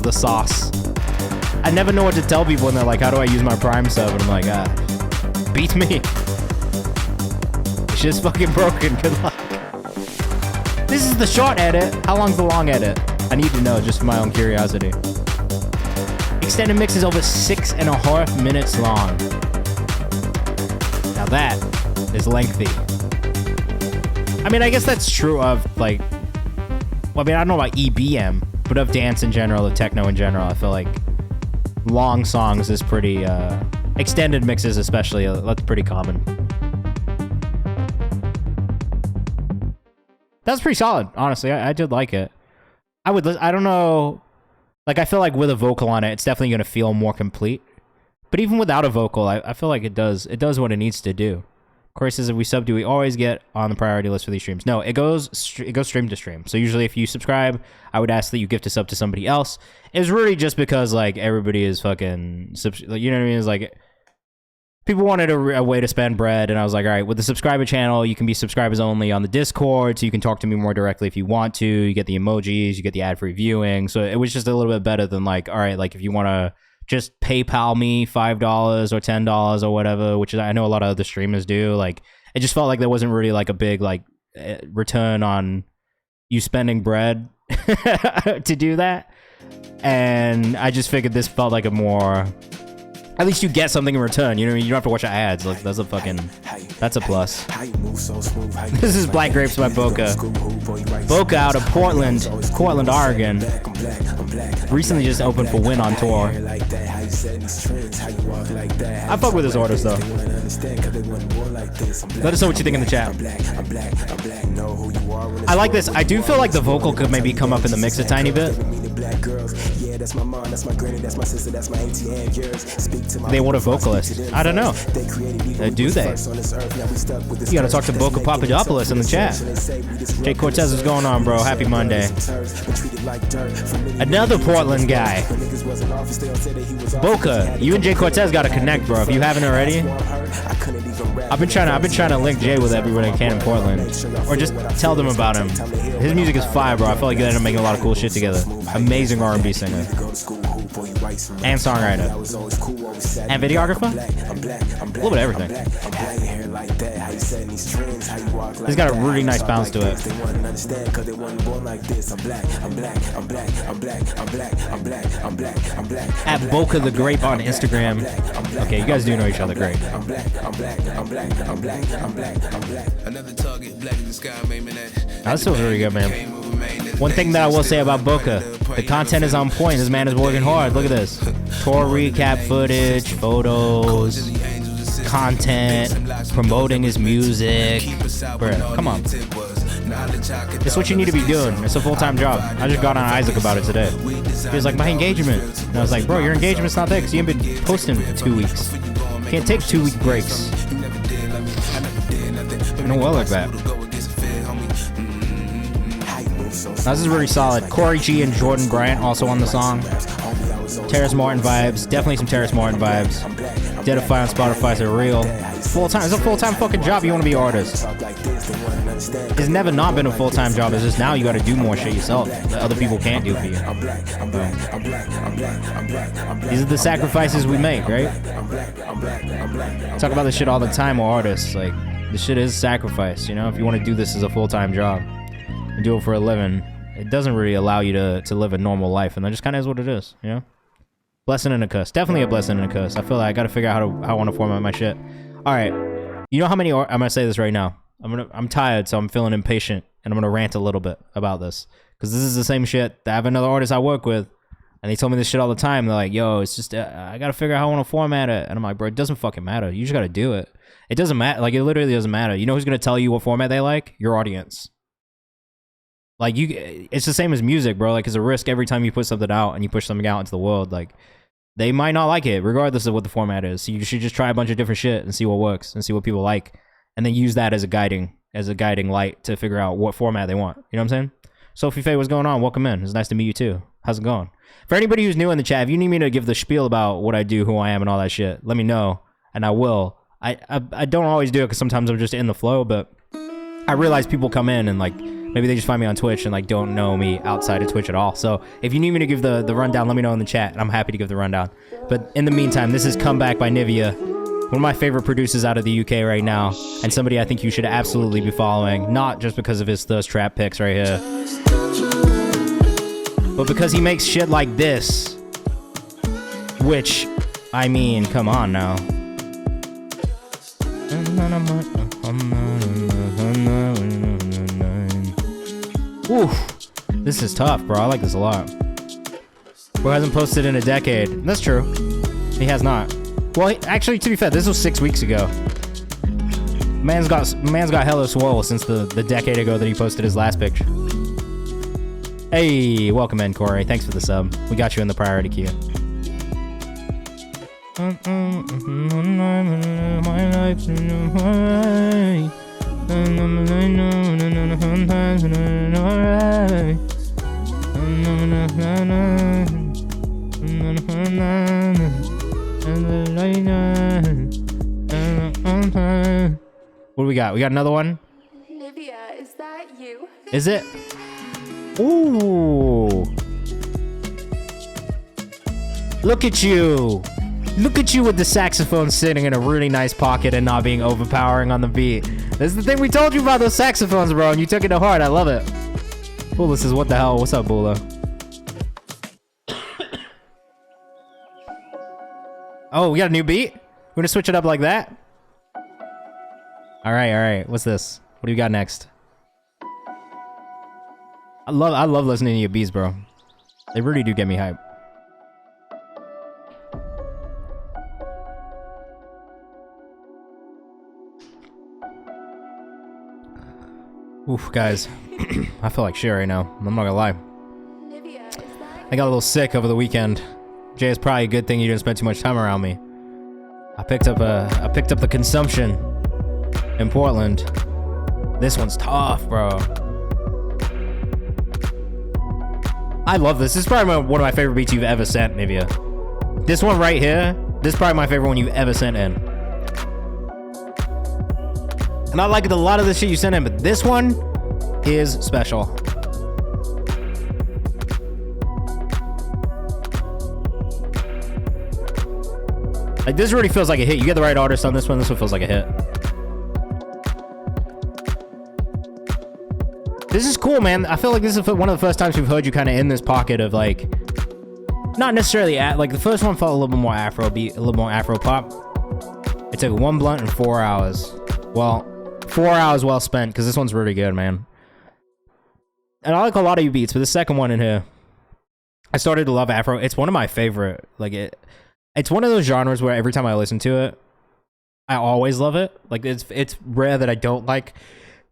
the sauce. I never know what to tell people when they're like, how do I use my Prime sub? And I'm like, beat me. It's just fucking broken. Good luck. This is the short edit. How long's the long edit? I need to know just for my own curiosity. Extended mix is over 6.5 minutes long. Now that is lengthy. I mean, I guess that's true of like, well, I mean, I don't know about EBM, but of dance in general, of techno in general, I feel like long songs is pretty, extended mixes especially, that's pretty common. That's pretty solid, honestly. I did like it. I don't know, like, I feel like with a vocal on it, it's definitely going to feel more complete. But even without a vocal, I feel like it does what it needs to do. Corey says, if we sub, do we always get on the priority list for these streams? No, it goes stream to stream. So usually if you subscribe, I would ask that you gift a sub to somebody else. It's really just because, like, everybody is fucking, you know what I mean? It's like, people wanted a way to spend bread, and I was like, all right, with the subscriber channel, you can be subscribers only on the Discord, so you can talk to me more directly if you want to. You get the emojis, you get the ad-free viewing. So it was just a little bit better than, like, all right, like, if you want to just PayPal me $5 or $10 or whatever, which I know a lot of other streamers do. Like, it just felt like there wasn't really like a big like return on you spending bread to do that. And I just figured this felt like a more... At least you get something in return, you know what I mean? You don't have to watch the ads. Like, that's a fucking... That's a plus. This is Black Grapes by Boca. Boca out of Portland, Oregon. Recently just opened for Win on tour. I fuck with his orders, though. Let us know what you think in the chat. I like this. I do feel like the vocal could maybe come up in the mix a tiny bit. They want a vocalist. I don't know. Do they? You gotta talk to Boca Papadopoulos in the chat. Jay Cortez, what's going on, bro? Happy Monday. Another Portland guy. Boca, you and Jay Cortez gotta connect, bro. If you haven't already. I've been trying to link Jay with everyone I can in Portland, or just tell them about him. His music is fire, bro. I feel like they end up making a lot of cool shit together. Amazing R&B singer and songwriter and videographer. A little bit of everything. He's got a really nice bounce to it. At Boca the Grape on Instagram. Okay, you guys do know each other great. That's still very good, man. One thing that I will say about Boca, the content is on point. This man is working hard. Look at this. Tour recap footage, photos, content, promoting his music. Bruh, come on. It's what you need to be doing. It's a full-time job. I just got on Isaac about it today. He was like, my engagement. And I was like, bro, your engagement's not there because you haven't been posting for 2 weeks. You can't take 2-week breaks. I know well like that. This is really solid. Corey G and Jordan Bryant also on the song. Terrace Martin vibes. Definitely some Terrace Martin vibes. Deadify on Spotify is real. Full-time. It's a full-time fucking job. You want to be an artist. It's never not been a full-time job. It's just now you got to do more shit yourself that other people can't do for you. These are the sacrifices we make, right? Talk about this shit all the time with artists. Like, this shit is sacrifice, you know? If you want to do this as a full-time job and do it for a living, it doesn't really allow you to live a normal life, and that just kind of is what it is, you know? Blessing and a cuss. Definitely a blessing and a cuss. I feel like I gotta figure out how I want to format my shit. All right, you know how many? I'm gonna say this right now. I'm tired, so I'm feeling impatient, and I'm gonna rant a little bit about this because this is the same shit that I have another artist I work with, and they tell me this shit all the time. They're like, "Yo, it's just I gotta figure out how I want to format it," and I'm like, "Bro, it doesn't fucking matter. You just gotta do it. It doesn't matter. Like, it literally doesn't matter. You know who's gonna tell you what format they like? Your audience." Like, it's the same as music, bro. Like, it's a risk every time you put something out and you push something out into the world. Like, they might not like it, regardless of what the format is. So you should just try a bunch of different shit and see what works and see what people like, and then use that as a guiding light to figure out what format they want. You know what I'm saying? Sophie Faye, what's going on? Welcome in. It's nice to meet you too. How's it going? For anybody who's new in the chat, if you need me to give the spiel about what I do, who I am, and all that shit, let me know, and I will. I don't always do it because sometimes I'm just in the flow, but I realize people come in and like, maybe they just find me on Twitch and like don't know me outside of Twitch at all. So if you need me to give the rundown, let me know in the chat, and I'm happy to give the rundown. But in the meantime, this is Comeback by Nivea, one of my favorite producers out of the UK right now, and somebody I think you should absolutely be following, not just because of his thirst trap picks right here, but because he makes shit like this, which, I mean, come on now. Oof, this is tough, bro. I like this a lot. Bro hasn't posted in a decade. That's true. He has not. Well, actually, to be fair, this was 6 weeks ago. Man's got hella swole since the decade ago that he posted his last picture. Hey, welcome in, Corey. Thanks for the sub. We got you in the priority queue. What do we got? We got another one? Nivea, is that you? Is it? Ooh. Look at you. Look at you with the saxophone sitting in a really nice pocket and not being overpowering on the beat. This is the thing we told you about those saxophones, bro, and you took it to heart. I love it. Bula says, what the hell? What's up, Bula? Oh, we got a new beat? We're gonna switch it up like that? Alright. What's this? What do you got next? I love listening to your beats, bro. They really do get me hype. Oof, guys. I feel like shit right now. I'm not gonna lie. I got a little sick over the weekend. Jay, it's probably a good thing you didn't spend too much time around me. I picked up the consumption in Portland. This one's tough, bro. I love this. This is probably one of my favorite beats you've ever sent, Nivea. This one right here, this is probably my favorite one you've ever sent in. And I like a lot of the shit you sent in, but this one is special. Like, this really feels like a hit. You get the right artist on this one feels like a hit. This is cool, man. I feel like this is one of the first times we've heard you kind of in this pocket of, like, not necessarily like the first one felt a little bit more Afro beat, a little more Afro pop. It took 1 blunt and 4 hours. Well, 4 hours well spent, because this one's really good, man. And I like a lot of your beats, but the second one in here, I started to love Afro. It's one of my favorite, like, it's one of those genres where every time I listen to it, I always love it. Like, it's rare that I don't like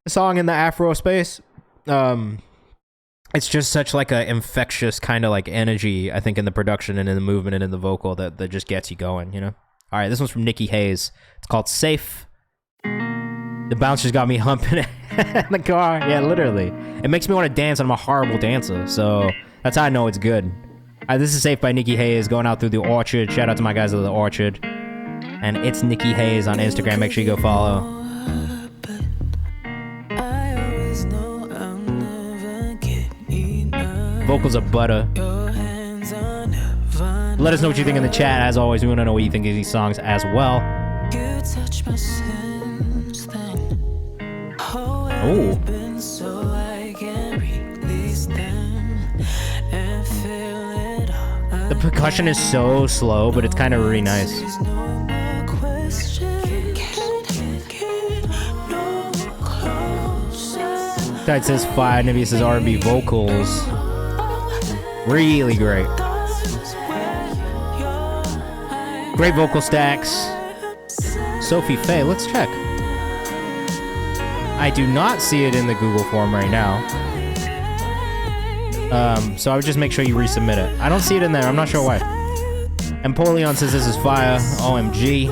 a song in the Afro space. It's just such like a infectious kind of like energy, I think, in the production and in the movement and in the vocal that just gets you going, you know? All right, this one's from Nikki Hayes. It's called Safe. The bounce just got me humping it in the car. Yeah, literally. It makes me want to dance, and I'm a horrible dancer, so that's how I know it's good. All right, this is Safe by Nikki Hayes, going out through the Orchard. Shout out to my guys at the Orchard. And it's Nikki Hayes on Instagram. Make sure you go follow. Vocals are butter. Let us know what you think in the chat. As always, we want to know what you think of these songs as well. Oh. The percussion is so slow, but it's kind of really nice. That says fire. Nivea says R&B vocals. Really great. Great vocal stacks. Sophie Faye, let's check. I do not see it in the Google form right now. So I would just make sure you resubmit it. I don't see it in there. I'm not sure why. Empoleon says this is fire. OMG.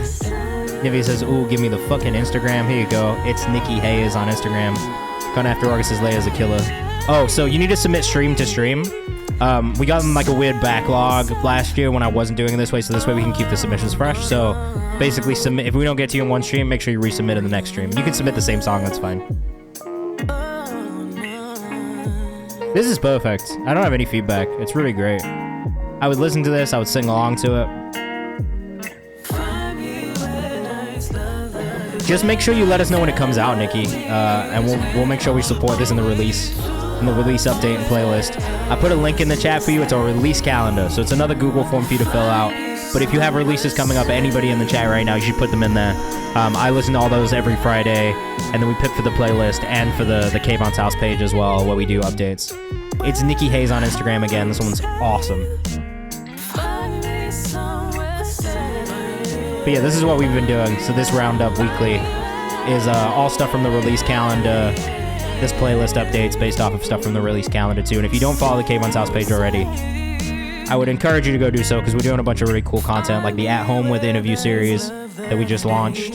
Nivea says, ooh, give me the fucking Instagram. Here you go. It's Nikki Hayes on Instagram. Gone After August says Leia's a killer. Oh, so you need to submit stream to stream. We got like a weird backlog last year when I wasn't doing it this way, so this way we can keep the submissions fresh. So basically, submit if we don't get to you in one stream, make sure you resubmit in the next stream. You can submit the same song, that's fine. This is perfect. I don't have any feedback. It's really great. I would listen to this, I would sing along to it. Just make sure you let us know when it comes out, Nikki, and we'll make sure we support this in the release update and playlist. I put a link in the chat for you. It's our release calendar, so it's another Google form for you to fill out. But if you have releases coming up, anybody in the chat right now, you should put them in there. I listen to all those every Friday, and then we pick for the playlist and for the Kayvan's House page as well, where we do updates. It's Nikki Hayes on Instagram again. This one's awesome. But yeah, this is what we've been doing. So this roundup weekly is all stuff from the release calendar. This playlist updates based off of stuff from the release calendar too. And if you don't follow the Kayvan's House page already, I would encourage you to go do so, because we're doing a bunch of really cool content, like the At Home With interview series that we just launched,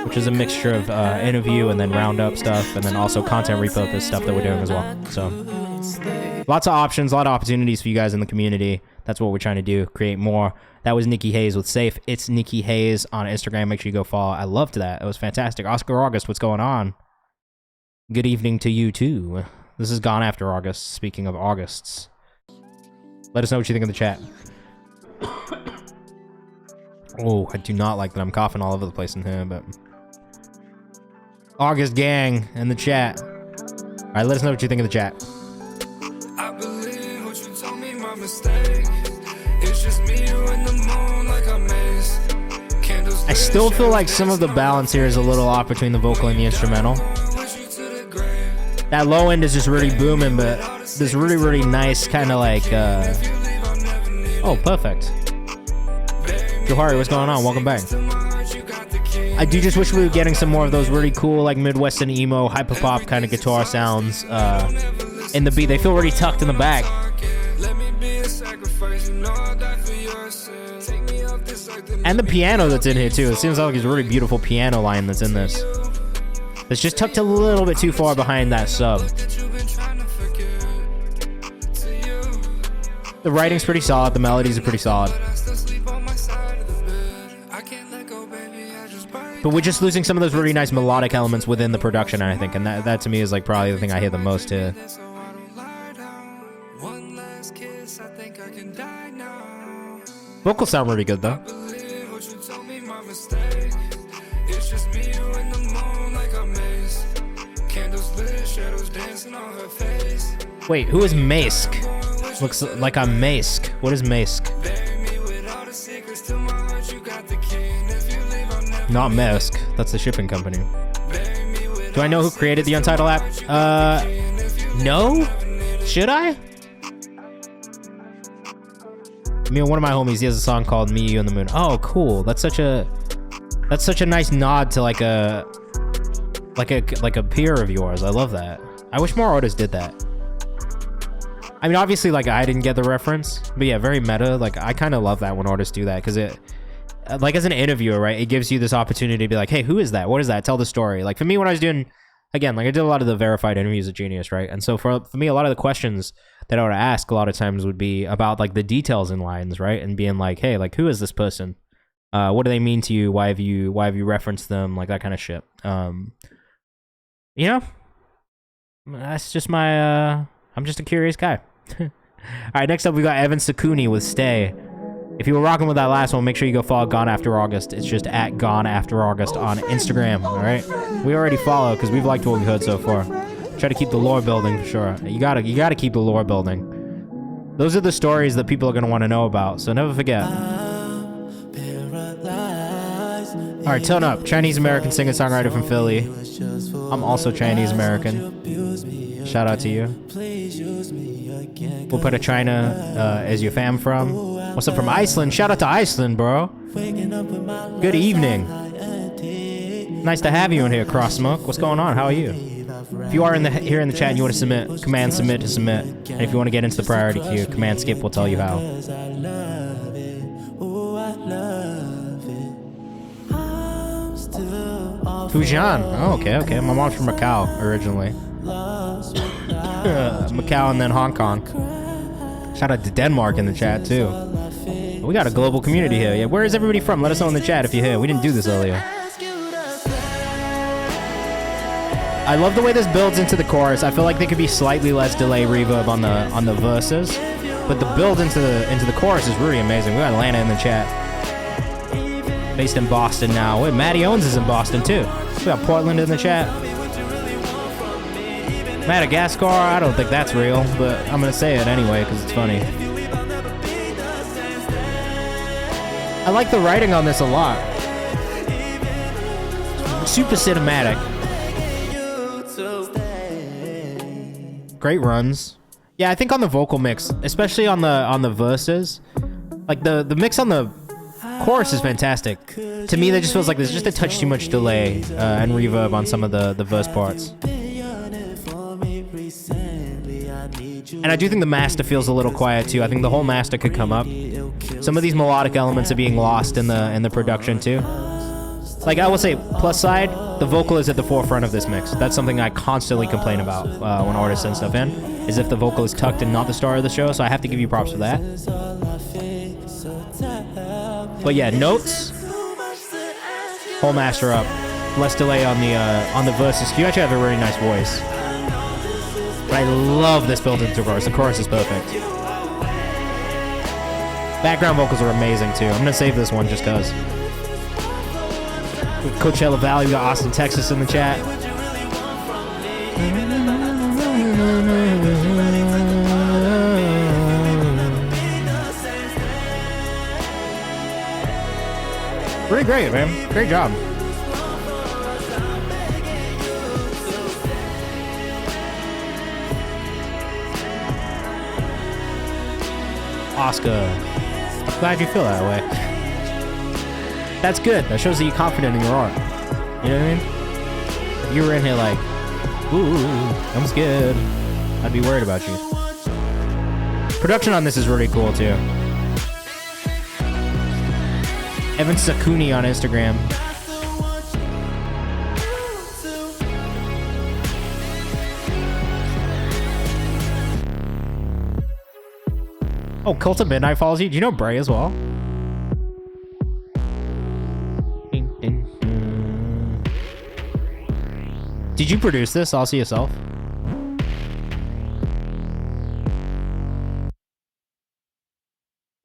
which is a mixture of interview and then roundup stuff, and then also content repurpose stuff that we're doing as well. So lots of options, a lot of opportunities for you guys in the community. That's what we're trying to do, create more. That was Nikki Hayes with Safe. It's Nikki Hayes on Instagram. Make sure you go follow. I loved that. It was fantastic. Oscar August, what's going on? Good evening to you too. This is Gone After August. Speaking of Augusts, let us know what you think in the chat. Oh, I do not like that I'm coughing all over the place in here, but August gang in the chat. All right, let us know what you think in the chat. I believe what you told me, my mistake. It's just me, you, and the moon like a maze. Candles I still feel like some of the balance here is a little off between the vocal and the instrumental. That low end is just really booming, but this really, really nice kind of like, oh, perfect. Johari, what's going on? Welcome back. I do just wish we were getting some more of those really cool, like Midwestern emo, hyperpop kind of guitar sounds in the beat. They feel really tucked in the back. And the piano that's in here too. It seems like it's a really beautiful piano line that's in this. It's just tucked a little bit too far behind that sub. The writing's pretty solid. The melodies are pretty solid. But we're just losing some of those really nice melodic elements within the production, I think. And that to me is like probably the thing I hear the most here. Vocals sound really good though. Wait, who is Mask? Looks like I'm Mask. What is Mask? Not Mask. That's the shipping company. Do I know who created the Untitled app? No? Should I? I mean, one of my homies, he has a song called Me, You, and the Moon. Oh, cool. That's such a nice nod to like a peer of yours. I love that. I wish more artists did that. I mean, obviously, like, I didn't get the reference, but yeah, very meta. Like, I kind of love that when artists do that, because it, like, as an interviewer, right, it gives you this opportunity to be like, hey, who is that? What is that? Tell the story. Like, for me, when I was doing, again, like, I did a lot of the verified interviews at Genius, right? And so for me, a lot of the questions that I would ask a lot of times would be about, like, the details in lines, right? And being like, hey, like, who is this person? What do they mean to you? Why have you referenced them? Like, that kind of shit. You know? That's just my, I'm just a curious guy. All right, next up we got Evan Sakuni with Stay. If you were rocking with that last one, make sure you go follow Gone After August. It's just at Gone After August on Instagram. All right, we already follow because we've liked what we've heard so far. Try to keep the lore building for sure. You gotta keep the lore building. Those are the stories that people are gonna want to know about. So never forget. All right, tone up. Chinese American singer songwriter from Philly. I'm also Chinese American. Shout out to you. We'll put a China as your fam from. What's up from Iceland? Shout out to Iceland, bro. Good evening. Nice to have you in here, Cross Smoke. What's going on? How are you? If you are here in the chat and you want to submit, command submit to submit. And if you want to get into the priority queue, command skip will tell you how. Fujian. Oh, okay. My mom's from Macau originally. Macau and then Hong Kong. Shout out to Denmark in the chat too. We got a global community here. Yeah, where is everybody from? Let us know in the chat if you're here. We didn't do this earlier. I love the way this builds into the chorus. I feel like there could be slightly less delay reverb on the verses, but the build into the chorus is really amazing. We got Atlanta in the chat. Based in Boston now. Wait, Matty Owens is in Boston too. We got Portland in the chat. Madagascar, I don't think that's real, but I'm gonna say it anyway because it's funny. I like the writing on this a lot. Super cinematic. Great runs. Yeah, I think on the vocal mix, especially on the verses, like the mix on the chorus is fantastic. To me, that just feels like there's just a touch too much delay and reverb on some of the verse parts. And I do think the master feels a little quiet too. I think the whole master could come up. Some of these melodic elements are being lost in the production too. Like, I will say, plus side, the vocal is at the forefront of this mix. That's something I constantly complain about when artists send stuff in, is if the vocal is tucked and not the star of the show, so I have to give you props for that. But yeah, notes, whole master up. Less delay on the verses. You actually have a really nice voice. But I love this build into the chorus. The chorus is perfect. Background vocals are amazing too. I'm gonna save this one just cause. Coachella Valley, we got Austin, Texas in the chat. really great, man. Great job. Oscar, I'm glad you feel that way. That's good. That shows that you're confident in your art. You know what I mean? If you were in here like, ooh, I'm scared, I'd be worried about you. Production on this is really cool too. Evan Sakuni on Instagram. Oh, Cult of Midnight follows you. Do you know Bray as well? Did you produce this? I'll see yourself.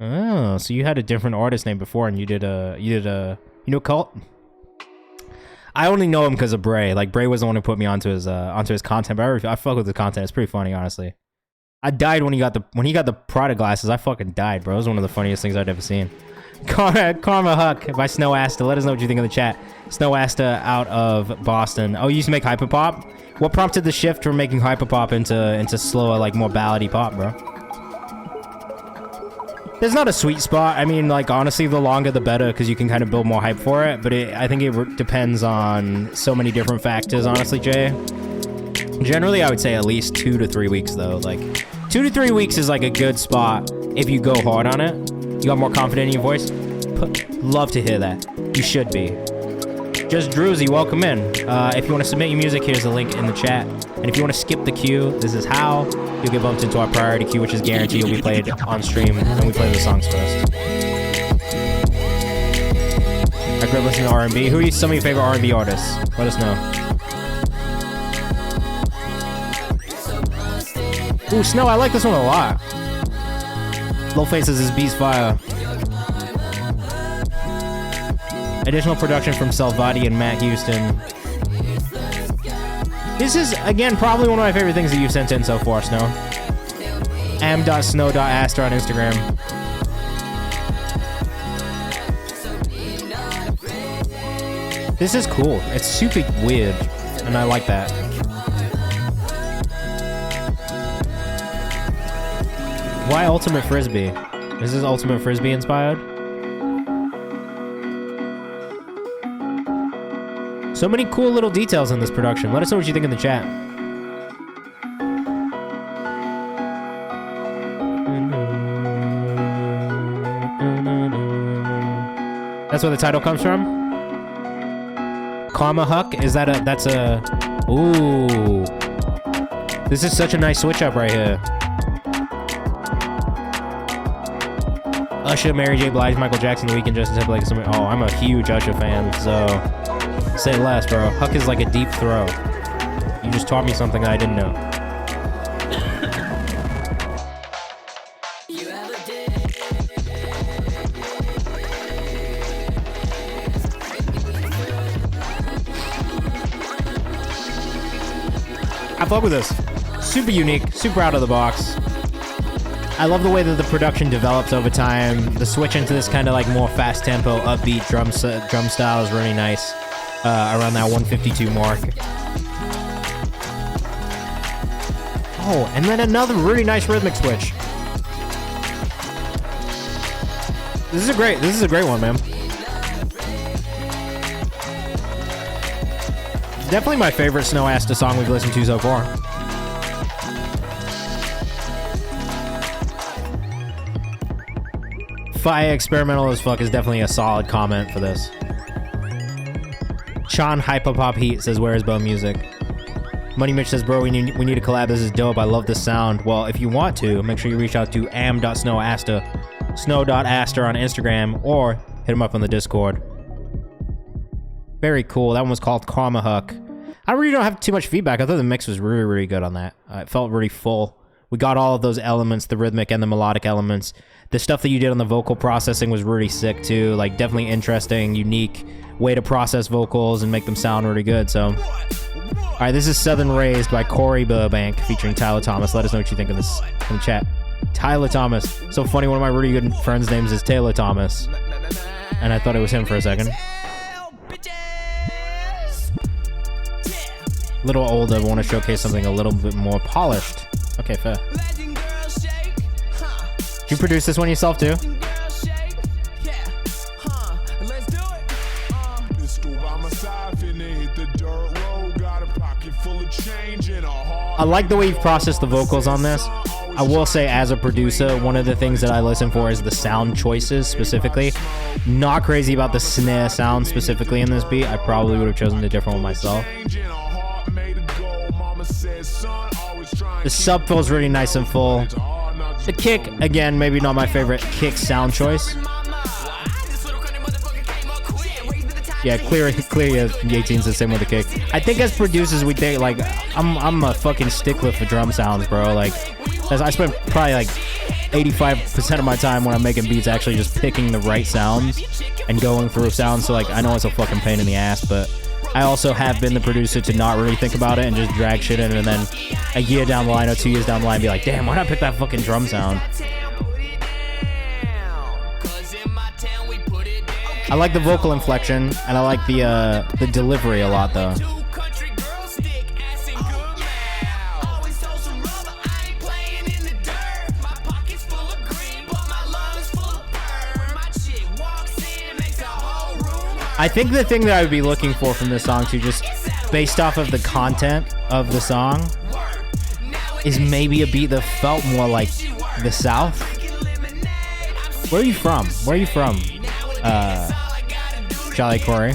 Oh, so you had a different artist name before, and you did a Cult. I only know him because of Bray. Like Bray was the one who put me onto his content. But I fuck with the content. It's pretty funny, honestly. I died when he got the Prada glasses. I fucking died, bro. It was one of the funniest things I'd ever seen. Karma Huck by Snow Asta. Let us know what you think in the chat. Snow Asta out of Boston. Oh, you used to make hyperpop? What prompted the shift from making hyperpop into slower, like more ballady pop, bro? There's not a sweet spot. I mean, like, honestly, the longer the better, because you can kind of build more hype for it. But I think it depends on so many different factors, honestly, Jay. Generally, I would say at least 2 to 3 weeks, though. Like, 2 to 3 weeks is like a good spot if you go hard on it. You got more confidence in your voice. Love to hear that. You should be. Just Druzy, welcome in. If you want to submit your music, here's the link in the chat. And if you want to skip the queue, this is how. You'll get bumped into our priority queue, which is guaranteed you'll be played on stream when we play the songs first. I grew up listening to R&B. Who are some of your favorite R&B artists? Let us know. Ooh, Snow, I like this one a lot. Low Faces is Beast Fire. Additional production from Salvati and Matt Houston. This is, again, probably one of my favorite things that you've sent in so far, Snow. am.snow.aster on Instagram. This is cool. It's super weird, and I like that. Why Ultimate Frisbee? Is this Ultimate Frisbee inspired? So many cool little details in this production. Let us know what you think in the chat. That's where the title comes from? Karma Huck? That's a... Ooh. This is such a nice switch up right here. Usher, Mary J. Blige, Michael Jackson, The Weeknd, Justin Timberlake. Oh, I'm a huge Usher fan, so say less, bro. Huck is like a deep throw. You just taught me something I didn't know. I fuck with this. Super unique, super out of the box. I love the way that the production develops over time. The switch into this kind of like more fast tempo, upbeat drum style is really nice. Around that 152 mark. Oh, and then another really nice rhythmic switch. This is a great one, man. Definitely my favorite Snow Asta song we've listened to so far. Fire experimental as fuck is definitely a solid comment for this. Sean Hyperpop Heat says, where is Bo Music? Money Mitch says, bro, we need a collab. This is dope. I love this sound. Well, if you want to, make sure you reach out to am.snowasta, snow.aster on Instagram, or hit him up on the Discord. Very cool. That one was called Karma Huck. I really don't have too much feedback. I thought the mix was really, really good on that. It felt really full. We got all of those elements, the rhythmic and the melodic elements. The stuff that you did on the vocal processing was really sick too. Like, definitely interesting, unique way to process vocals and make them sound really good. So, all right, this is Southern Raised by Corey Burbank featuring Tyler Thomas. Let us know what you think of this in the chat. Tyler Thomas. So funny, one of my really good friends' names is Taylor Thomas. and I thought it was him for a second. A little older, but want to showcase something a little bit more polished. Okay, fair. Did you produce this one yourself too? I like the way you've processed the vocals on this. I will say, as a producer, one of the things that I listen for is the sound choices specifically. Not crazy about the snare sound specifically in this beat. I probably would have chosen a different one myself. The sub feels really nice and full. The kick, again, maybe not my favorite kick sound choice. Yeah, clear Yateen's the same with the kick. I think as producers, we think, like, I'm a fucking stickler for drum sounds, bro. Like, I spend probably like 85% of my time when I'm making beats actually just picking the right sounds and going through sounds. So, like, I know it's a fucking pain in the ass, but I also have been the producer to not really think about it and just drag shit in, and then a year down the line or 2 years down the line be like, damn, why not pick that fucking drum sound? I like the vocal inflection, and I like the delivery a lot, though. I think the thing that I would be looking for from this song, too, just based off of the content of the song, is maybe a beat that felt more like the South. Where are you from? Where are you from? Charlie Corey.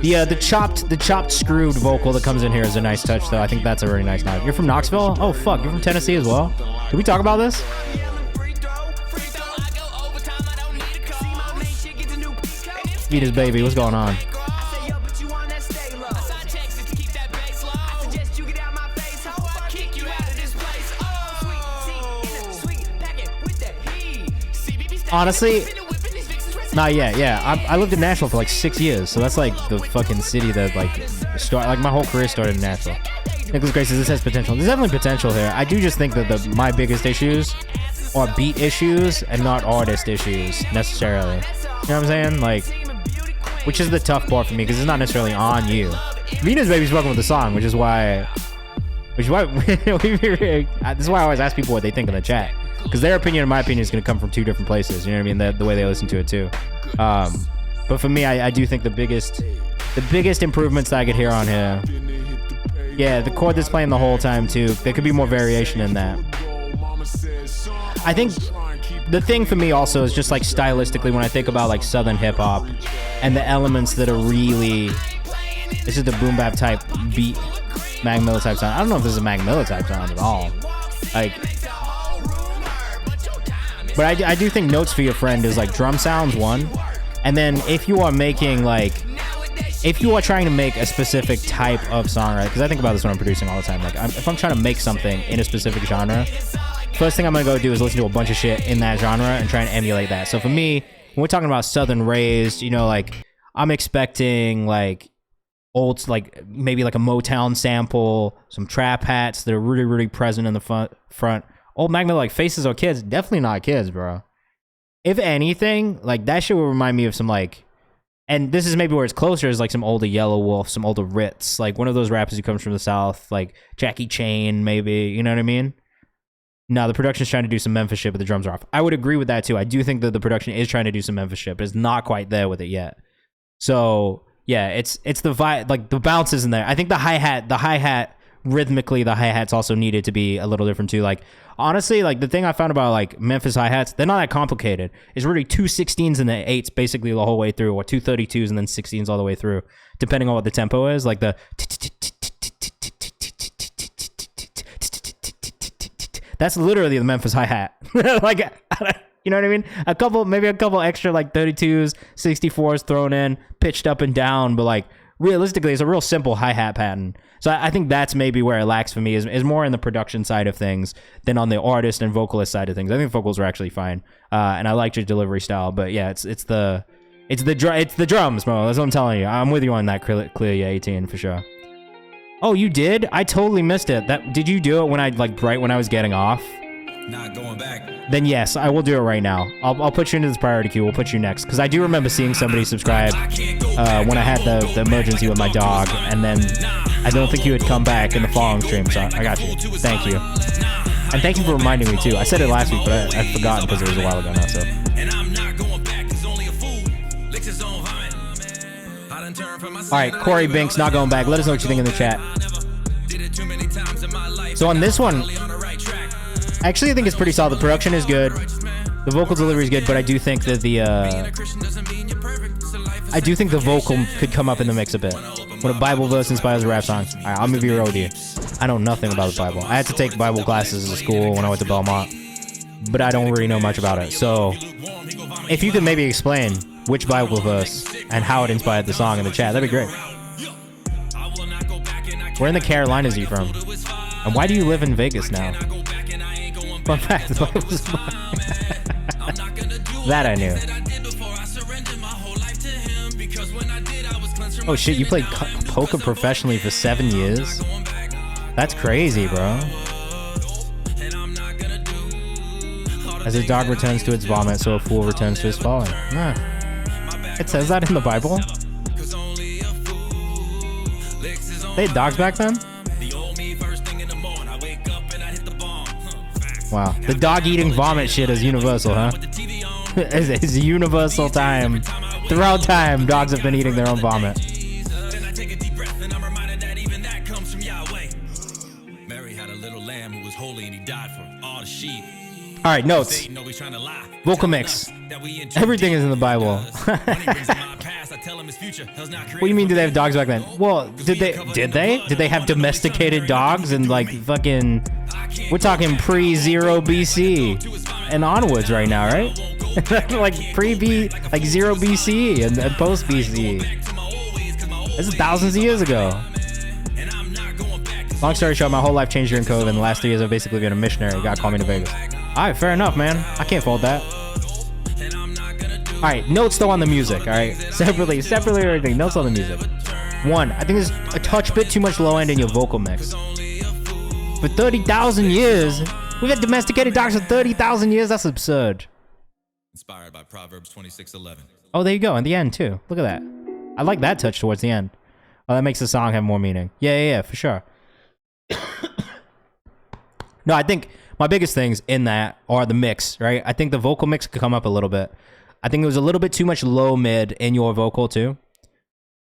The chopped screwed vocal that comes in here is a nice touch, though. I think that's a really nice note. You're from Knoxville? Oh fuck, you're from Tennessee as well? Did we talk about this? Eat his baby, what's going on? Honestly, not yet. Yeah, I lived in Nashville for like 6 years, so that's like the fucking city that like my whole career started in Nashville. Nicholas Gray says this has potential. There's definitely potential here. I do just think that my biggest issues are beat issues and not artist issues necessarily. You know what I'm saying? Like, which is the tough part for me because it's not necessarily on you. Venus Baby's welcome with the song, which is why this is why I always ask people what they think in the chat. Because their opinion and my opinion is going to come from two different places. You know what I mean? The way they listen to it too. But for me, I do think the biggest improvements that I could hear on here. Yeah, the chord that's playing the whole time too. There could be more variation in that. I think the thing for me also is just like stylistically when I think about like Southern hip hop and the elements that are really, this is the boom bap type beat, Mac Miller type sound. I don't know if this is a Mac Miller type sound at all. Like. But I do think Notes for Your Friend is like drum sounds one. And then if you are making like, if you are trying to make a specific type of songwriter, because I think about this when I'm producing all the time. Like if I'm trying to make something in a specific genre, first thing I'm going to go do is listen to a bunch of shit in that genre and try and emulate that. So for me, when we're talking about Southern raised, you know, like I'm expecting like old, like maybe like a Motown sample, some trap hats that are really, really present in the front. Old Mac Miller, like Faces or Kids, definitely not Kids, bro. If anything, like that shit will remind me of some like, and this is maybe where it's closer, is like some older Yellow Wolf, some older Ritz, like one of those rappers who comes from the South, like Jackie Chain, maybe, you know what I mean? No, the production's trying to do some Memphis shit, but the drums are off. I would agree with that too. I do think that the production is trying to do some Memphis shit, but it's not quite there with it yet. So yeah, it's the vibe, like the bounce isn't there. I think the hi-hat, rhythmically, the hi-hats also needed to be a little different too. Like honestly, like the thing I found about like Memphis hi-hats, they're not that complicated. It's really 2 16s and the 8s basically the whole way through, or 2 32s and then 16s all the way through, depending on what the tempo is. Like the that's literally the Memphis hi-hat. Like, you know what I mean? Maybe a couple extra like 32s, 64s thrown in, pitched up and down, but like realistically, it's a real simple hi-hat pattern. So I think that's maybe where it lacks for me, is more in the production side of things than on the artist and vocalist side of things. I think vocals are actually fine, and I liked your delivery style. But yeah, it's the drums, bro. That's what I'm telling you. I'm with you on that, Clear 18 for sure. Oh, you did? I totally missed it. Did you do it when right when I was getting off? then yes, I will do it right now. I'll put you into this priority queue. We'll put you next. Because I do remember seeing somebody subscribe when I had the emergency with my dog. And then I don't think you had come back in the following stream. So I got you. Thank you. And thank you for reminding me too. I said it last week, but I'd forgotten because it was a while ago now. So. Alright, Corey Binks, not going back. Let us know what you think in the chat. So on this one, actually I think it's pretty solid. The production is good. The vocal delivery is good, but I do think that the vocal could come up in the mix a bit. When a Bible verse inspires a rap song. Alright, I'm gonna be real with you. I know nothing about the Bible. I had to take Bible classes in school when I went to Belmont, but I don't really know much about it. So if you could maybe explain which Bible verse and how it inspired the song in the chat, that'd be great. Where in the Carolinas are you from? And why do you live in Vegas now? Fun fact, that I knew. Oh shit, you played poker professionally for 7 years? That's crazy, bro. As a dog returns to its vomit, so a fool returns to his folly. Huh. It says that in the Bible? They had dogs back then? Wow. The dog eating vomit shit is universal, huh? It's a universal time. Throughout time, dogs have been eating their own vomit. Alright, notes. Vocal mix. Everything is in the Bible. What do you mean, did they have dogs back then? Well, did they have domesticated dogs and like fucking, we're talking pre-0 BC and onwards right now, right? Like like 0 BC and post BC. This is thousands of years ago. Long story short, my whole life changed during COVID, and the last 3 years I've basically been a missionary. God called me to Vegas. Alright, fair enough, man. I can't fault that. Alright, notes though on the music, alright? Separately everything. Notes on the music. 1, I think there's a touch bit too much low end in your vocal mix. For 30,000 years, we've had domesticated dogs for 30,000 years. That's absurd. Inspired by Proverbs 26:11. Oh, there you go. In the end too. Look at that. I like that touch towards the end. Oh, that makes the song have more meaning. Yeah, for sure. No, I think my biggest things in that are the mix, right? I think the vocal mix could come up a little bit. I think there was a little bit too much low mid in your vocal too.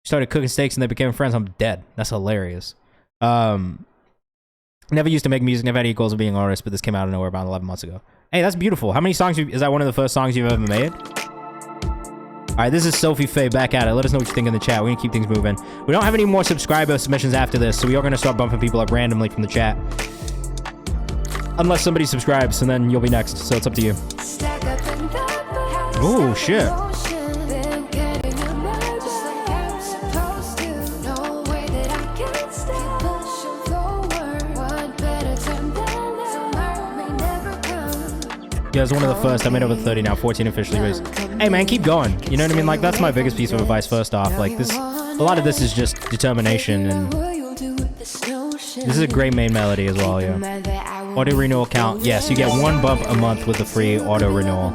Started cooking steaks and they became friends. I'm dead. That's hilarious. Never used to make music. Never had any goals of being an artist, but this came out of nowhere about 11 months ago. Hey, that's beautiful. How many songs? Is that one of the first songs you've ever made? All right, this is Sophie Faye back at it. Let us know what you think in the chat. We're gonna keep things moving. We don't have any more subscriber submissions after this, so we are gonna start bumping people up randomly from the chat. Unless somebody subscribes, and then you'll be next. So it's up to you. Oh shit. Yeah, it's one of the first. I made over 30 now, 14 officially raised. Hey man, keep going. You know what I mean? Like, that's my biggest piece of advice first off. Like, this, a lot of this is just determination, and this is a great main melody as well, yeah. Auto renewal count. Yes, you get 1 bump a month with the free auto renewal.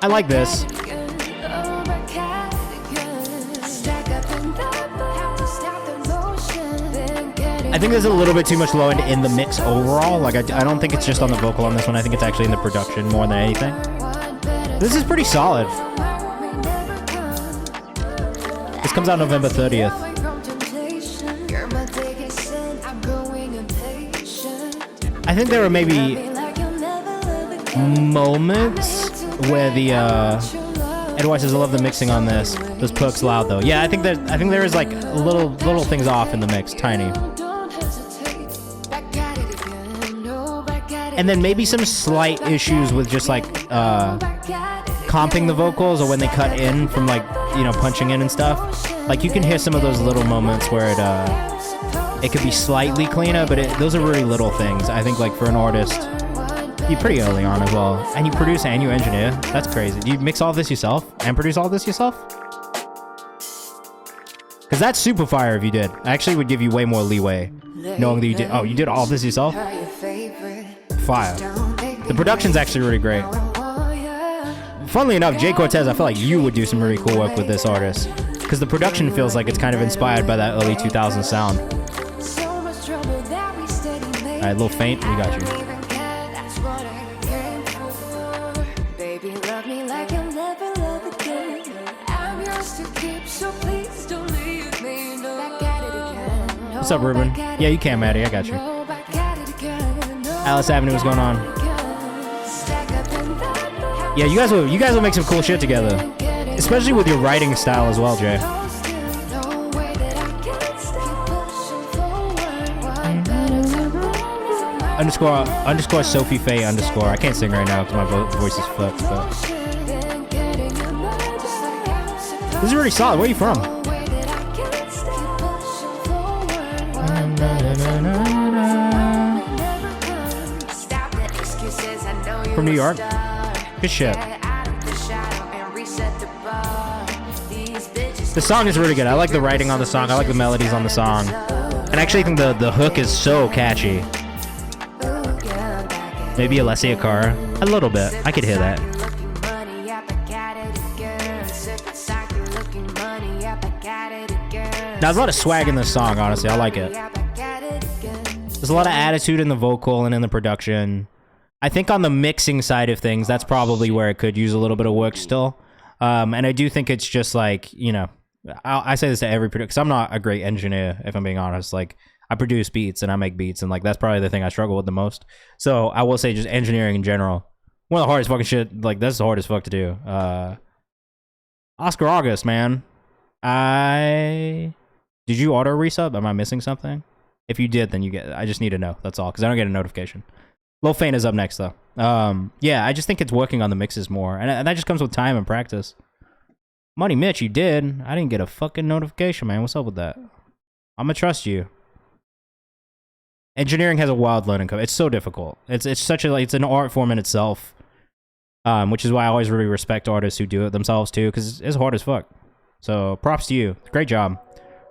I like this. I think there's a little bit too much low end in the mix overall. Like, I don't think it's just on the vocal on this one. I think it's actually in the production more than anything. This is pretty solid. This comes out November 30th. I think there are maybe moments where the Edward says, I love the mixing on this. Those perks loud though. Yeah, I think there is like little things off in the mix, tiny. And then maybe some slight issues with just like comping the vocals, or when they cut in from like, you know, punching in and stuff. Like, you can hear some of those little moments where it could be slightly cleaner, but those are really little things. I think, like, for an artist, you're pretty early on as well. And you produce and you engineer. That's crazy. Do you mix all this yourself and produce all this yourself? Because that's super fire if you did. I actually would give you way more leeway knowing that you did. Oh, you did all this yourself? Fire. The production's actually really great. Funnily enough, Jay Cortez, I feel like you would do some really cool work with this artist. Because the production feels like it's kind of inspired by that early 2000s sound. Alright, a little faint, we got you. What's up, Ruben? Yeah, you can, Maddie. I got you. Alice Avenue, what's going on? Yeah, you guys will make some cool shit together, especially with your writing style as well, Jay. Underscore Sophie Faye underscore. I can't sing right now because my voice is fucked. But this is really solid. Where are you from? From New York? Good shit. The song is really good. I like the writing on the song. I like the melodies on the song. And I actually think the hook is so catchy. Maybe Alessia Cara. A little bit. I could hear that. Now, there's a lot of swag in this song, honestly. I like it. There's a lot of attitude in the vocal and in the production. I think on the mixing side of things, that's probably where it could use a little bit of work still. And I do think it's just like, you know, I say this to every producer, because I'm not a great engineer, if I'm being honest. Like, I produce beats and I make beats, and like that's probably the thing I struggle with the most. So I will say just engineering in general. One of the hardest fucking shit, like that's the hardest fuck to do. Oscar August, man. Did you auto resub? Am I missing something? If you did, then you get, I just need to know. That's all, because I don't get a notification. Low Faint is up next, though. Yeah, I just think it's working on the mixes more. And that just comes with time and practice. Money Mitch, you did. I didn't get a fucking notification, man. What's up with that? I'm gonna trust you. Engineering has a wild learning curve. It's so difficult. It's such a, like, it's an art form in itself. Which is why I always really respect artists who do it themselves, too, because it's hard as fuck. So, props to you. Great job.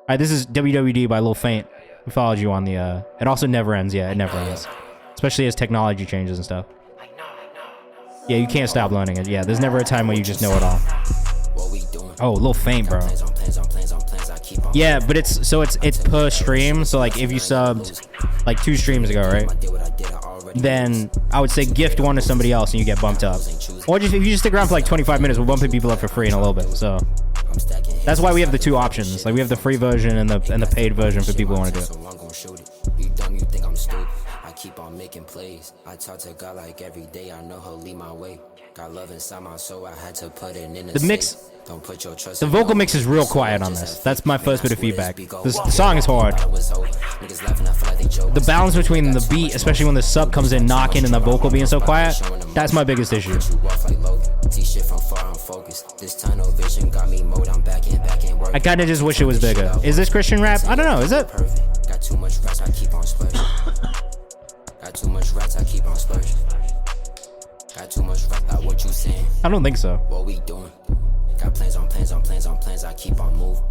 Alright, this is WWD by Lil Faint. We followed you on the, it also never ends. Yeah, it never ends. Especially as technology changes and stuff. Yeah, you can't stop learning it. Yeah, there's never a time where you just know it all. Oh, a little faint, bro. Yeah, but it's per stream. So like, if you subbed like 2 streams ago, right? Then I would say gift one to somebody else and you get bumped up. Or just if you just stick around for like 25 minutes, we're bumping people up for free in a little bit. So that's why we have the 2 options. Like we have the free version and the paid version for people who want to do it. Keep on making plays. I talk to God like every day. I know he'll lead my way. Got love inside my soul. I had to put it in the mix. Don't put your trust. The vocal mix is real quiet on this. That's my first bit of feedback. The song is hard. The balance between the beat, especially when the sub comes in knocking and the vocal being so quiet, that's my biggest issue. I kinda just wish it was bigger. Is this Christian rap? I don't know. Is it? Got too much rats, I keep on splurging. Got too much rats, I keep on splurging. Got too much rats, like what you saying? I don't think so. What we doing? Got plans on plans on plans on plans, I keep on moving.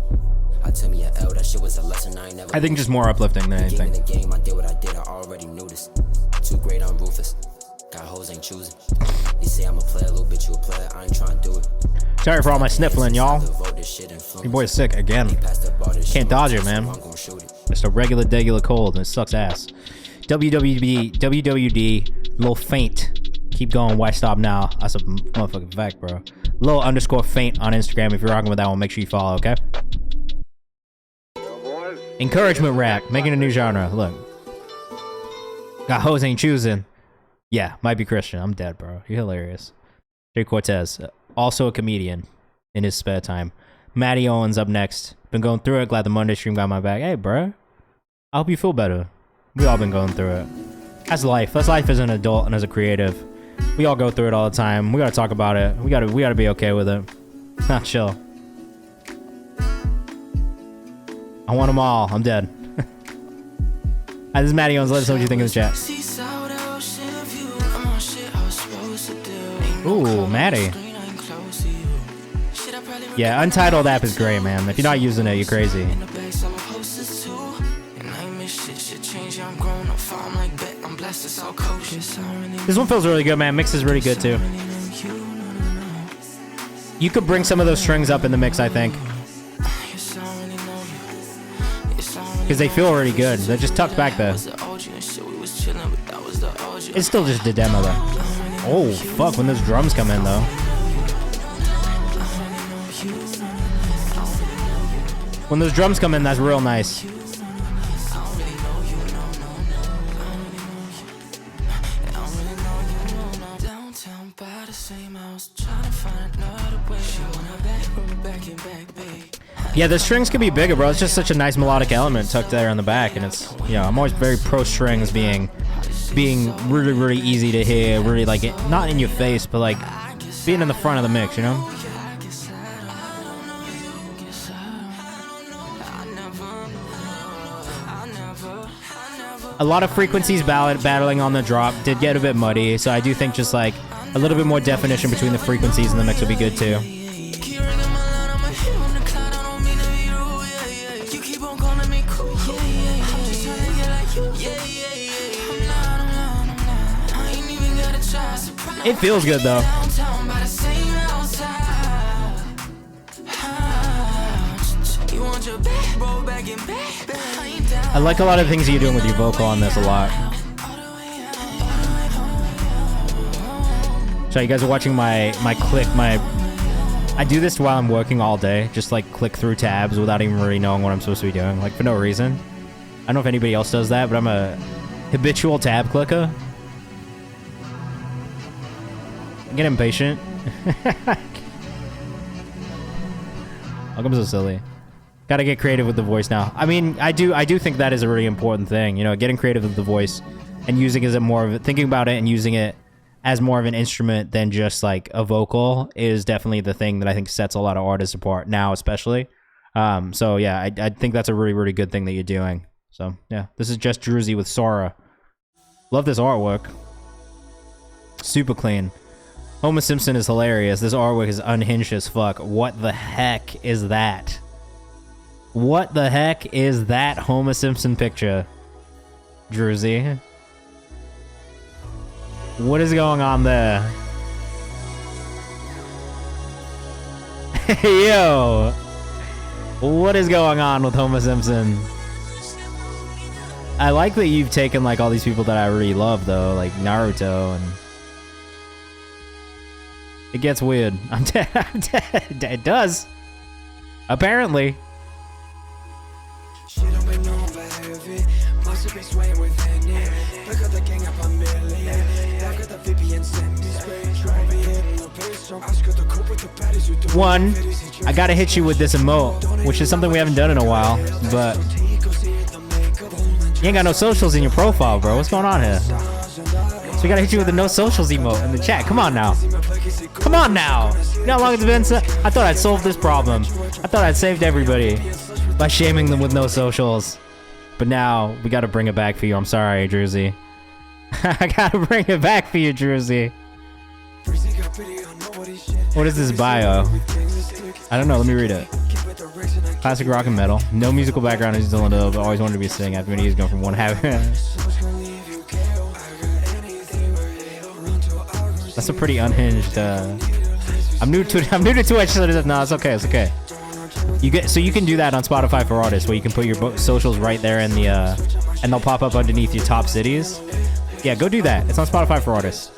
I tell me a L, that shit was a lesson I ain't never. I think just more uplifting than anything. In the game, I did what I did, I already knew this. Too great, I'm ruthless. Got hoes ain't choosing. They say I'm a player, little bitch, you a player, I ain't trying to do it. Sorry for all my sniffling, y'all. Your boy's sick again. Can't dodge it, man. Just a regular cold, and it sucks ass. WWD, Lil Faint. Keep going, why stop now? That's a motherfucking fact, bro. Lil_Faint on Instagram. If you're rocking with that one, make sure you follow, okay? Encouragement rap, making a new genre. Look. Got hoes ain't choosing. Yeah, might be Christian. I'm dead, bro. You're hilarious. Jay Cortez, also a comedian in his spare time. Matty Owens up next. Been going through it. Glad the Monday stream got my back. Hey, bro. I hope you feel better. We all been going through it. That's life. That's life as an adult and as a creative. We all go through it all the time. We gotta talk about it. We gotta be okay with it. Not chill. I want them all. I'm dead. Hi, this is Matty Owens. Let us know what you think in the chat. Ooh, Matty. Yeah, Untitled app is great, man. If you're not using it, you're crazy. This one feels really good, man. Mix is really good, too. You could bring some of those strings up in the mix, I think. Because they feel really good. They're just tucked back there. It's still just a demo, though. Oh, fuck, when those drums come in, though. When those drums come in, that's real nice. Yeah, the strings could be bigger, bro. It's just such a nice melodic element tucked there on the back, and it's, you know, I'm always very pro strings being really, really easy to hear, really like it, not in your face, but like being in the front of the mix, you know? A lot of frequencies battling on the drop did get a bit muddy, so I do think just like a little bit more definition between the frequencies in the mix would be good too. It feels good though. I like a lot of the things you're doing with your vocal on this a lot. So you guys are watching my I do this while I'm working all day, just like click through tabs without even really knowing what I'm supposed to be doing, like for no reason. I don't know if anybody else does that, but I'm a habitual tab clicker. I get impatient. How come so silly? Gotta get creative with the voice now. I mean, I do think that is a really important thing, you know, getting creative with the voice and using it as more of thinking about it and using it as more of an instrument than just like a vocal is definitely the thing that I think sets a lot of artists apart now, especially. So yeah, I think that's a really, really good thing that you're doing. So yeah, this is just Druzy with Sora. Love this artwork. Super clean. Homer Simpson is hilarious. This artwork is unhinged as fuck. What the heck is that? What the heck is that Homer Simpson picture, Druzy? What is going on there? Yo! What is going on with Homer Simpson? I like that you've taken like all these people that I really love though, like Naruto, and it gets weird. I'm dead. I'm dead. It does. Apparently. One, I gotta hit you with this emote, which is something we haven't done in a while, but you ain't got no socials in your profile, bro. What's going on here? So we gotta hit you with the no socials emote in the chat. Come on now. Come on now. You know how long it's been? I thought I'd solved this problem. I thought I'd saved everybody by shaming them with no socials. But now we gotta bring it back for you. I'm sorry, Druzy. I gotta bring it back for you, Druzy. What is this bio? I don't know. Let me read it. Classic rock and metal. No musical background in New Zealand, but always wanted to be a sing. After many years going from one habit. That's a pretty unhinged. I'm new to Twitch, so no, it's okay. It's okay. You can do that on Spotify for artists, where you can put your socials right there in the and they'll pop up underneath your top cities. Yeah, go do that. It's on Spotify for artists.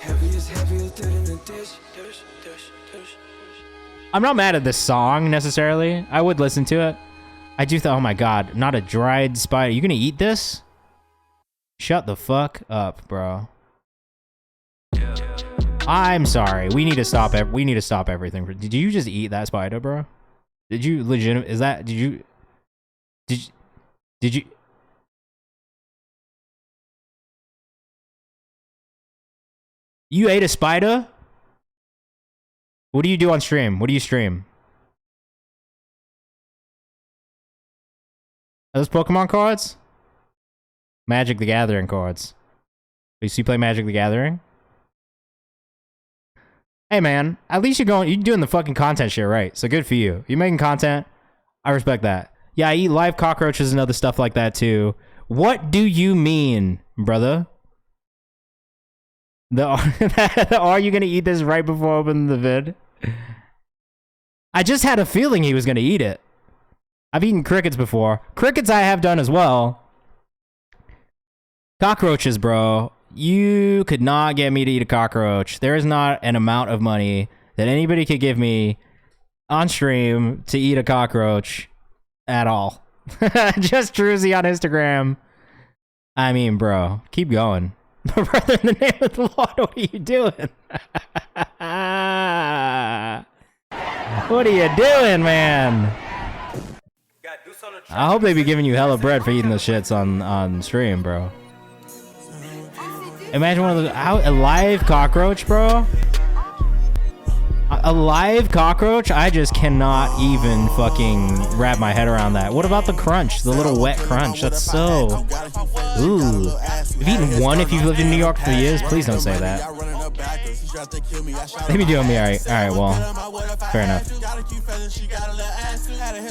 I'm not mad at this song necessarily. I would listen to it. I do oh my god, not a dried spider. You gonna eat this? Shut the fuck up, bro. I'm sorry. We need to stop everything. Did you just eat that spider, bro? Did you legit? Is that? Did you? You ate a spider? What do you do on stream? What do you stream? Are those Pokemon cards? Magic the Gathering cards. You play Magic the Gathering? Hey man, at least you're doing the fucking content shit right. So good for you. You're making content. I respect that. Yeah, I eat live cockroaches and other stuff like that too. What do you mean, brother? Are you gonna eat this right before opening the vid? I just had a feeling he was gonna eat it. I've eaten crickets before. Crickets I have done as well. Cockroaches, bro. You could not get me to eat a cockroach. There is not an amount of money that anybody could give me on stream to eat a cockroach at all. Just Druzy on Instagram. I mean, bro, keep going. Brother, in the name of the Lord, what are you doing? What are you doing, man? I hope they be giving you hella bread for eating the shits on stream, bro. Imagine one of those, a live cockroach, bro. A live cockroach? I just cannot even fucking wrap my head around that. What about the crunch? The little wet crunch? That's so... Ooh. You've eaten one if you've lived in New York for years? Please don't say that. They be doing me alright. Alright, well. Fair enough.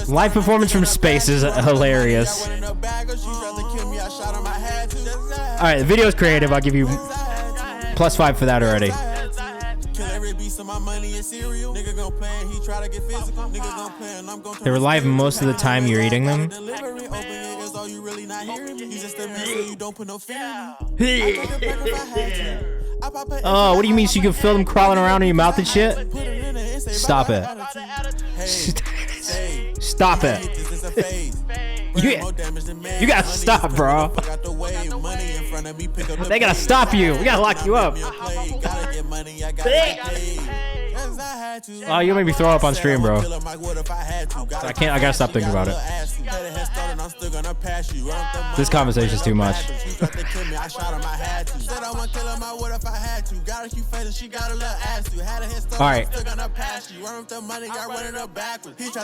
Live performance from space is hilarious. Alright, the video's creative. I'll give you +5 for that already. They were live most of the time you're eating them. Oh, what do you mean? So you can feel them crawling around in your mouth and shit? Stop it. Stop it. You gotta stop, bro. They gotta stop you. We gotta lock you up. Oh, you made me throw up on stream, bro. I can't. I gotta stop thinking about it. This conversation is too much. All right.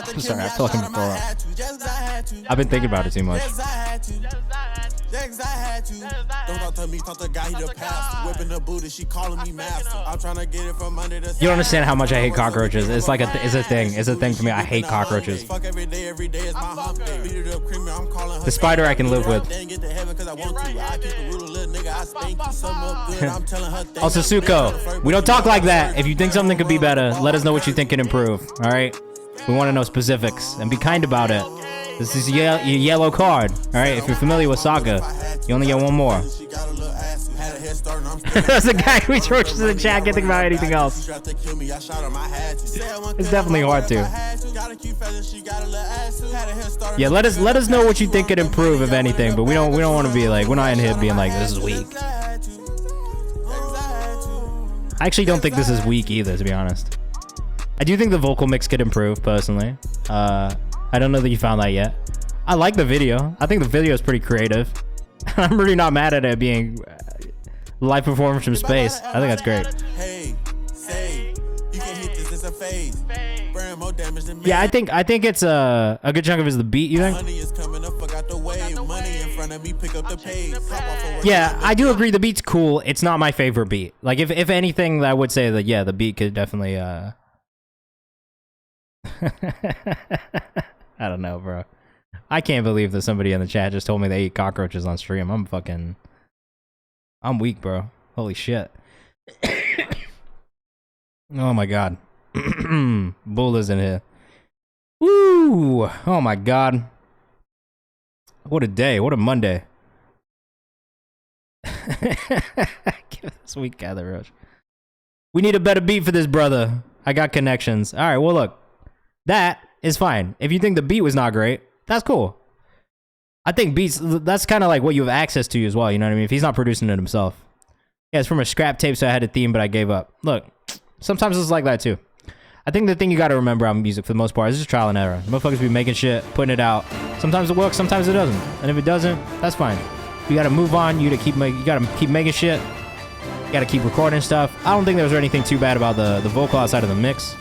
I'm sorry. I feel like I'm throw up. I've been thinking about it too much. You don't understand how much I hate cockroaches. It's like it's a thing. It's a thing for me. I hate cockroaches. The spider I can live with. Also, Suko, we don't talk like that. If you think something could be better, let us know what you think can improve. All right? We want to know specifics and be kind about it. This is your yellow card. All right? If you're familiar with Saga, you only get one more. That's a guy who approaches in the chat. Can't think about anything else. It's definitely hard to. Yeah, let us know what you think could improve, if anything. But we don't want to be like, we're not in here being like, this is weak. I actually don't think this is weak either, to be honest. I do think the vocal mix could improve, personally. I don't know that you found that yet. I like the video. I think the video is pretty creative. I'm really not mad at it being live performance from space. I think that's great. Yeah, I think it's a good chunk of it is the beat, you think? Yeah, I do agree the beat's cool. It's not my favorite beat. Like, if anything, I would say that, yeah, the beat could definitely, I don't know, bro. I can't believe that somebody in the chat just told me they eat cockroaches on stream. I'm weak, bro. Holy shit. Oh my god. Bull is in here. Woo! Oh my god. What a day. What a Monday. Give this week gather rush. We need a better beat for this, brother. I got connections. Alright, well look. That is fine. If you think the beat was not great, that's cool. I think beats, that's kind of like what you have access to as well, you know what I mean? If he's not producing it himself. Yeah, it's from a scrap tape, so I had a theme, but I gave up. Look, sometimes it's like that too. I think the thing you gotta remember on music for the most part is just trial and error. Motherfuckers be making shit, putting it out. Sometimes it works, sometimes it doesn't. And if it doesn't, that's fine. You gotta move on, you gotta keep making shit. You gotta keep recording stuff. I don't think there was anything too bad about the vocal outside of the mix.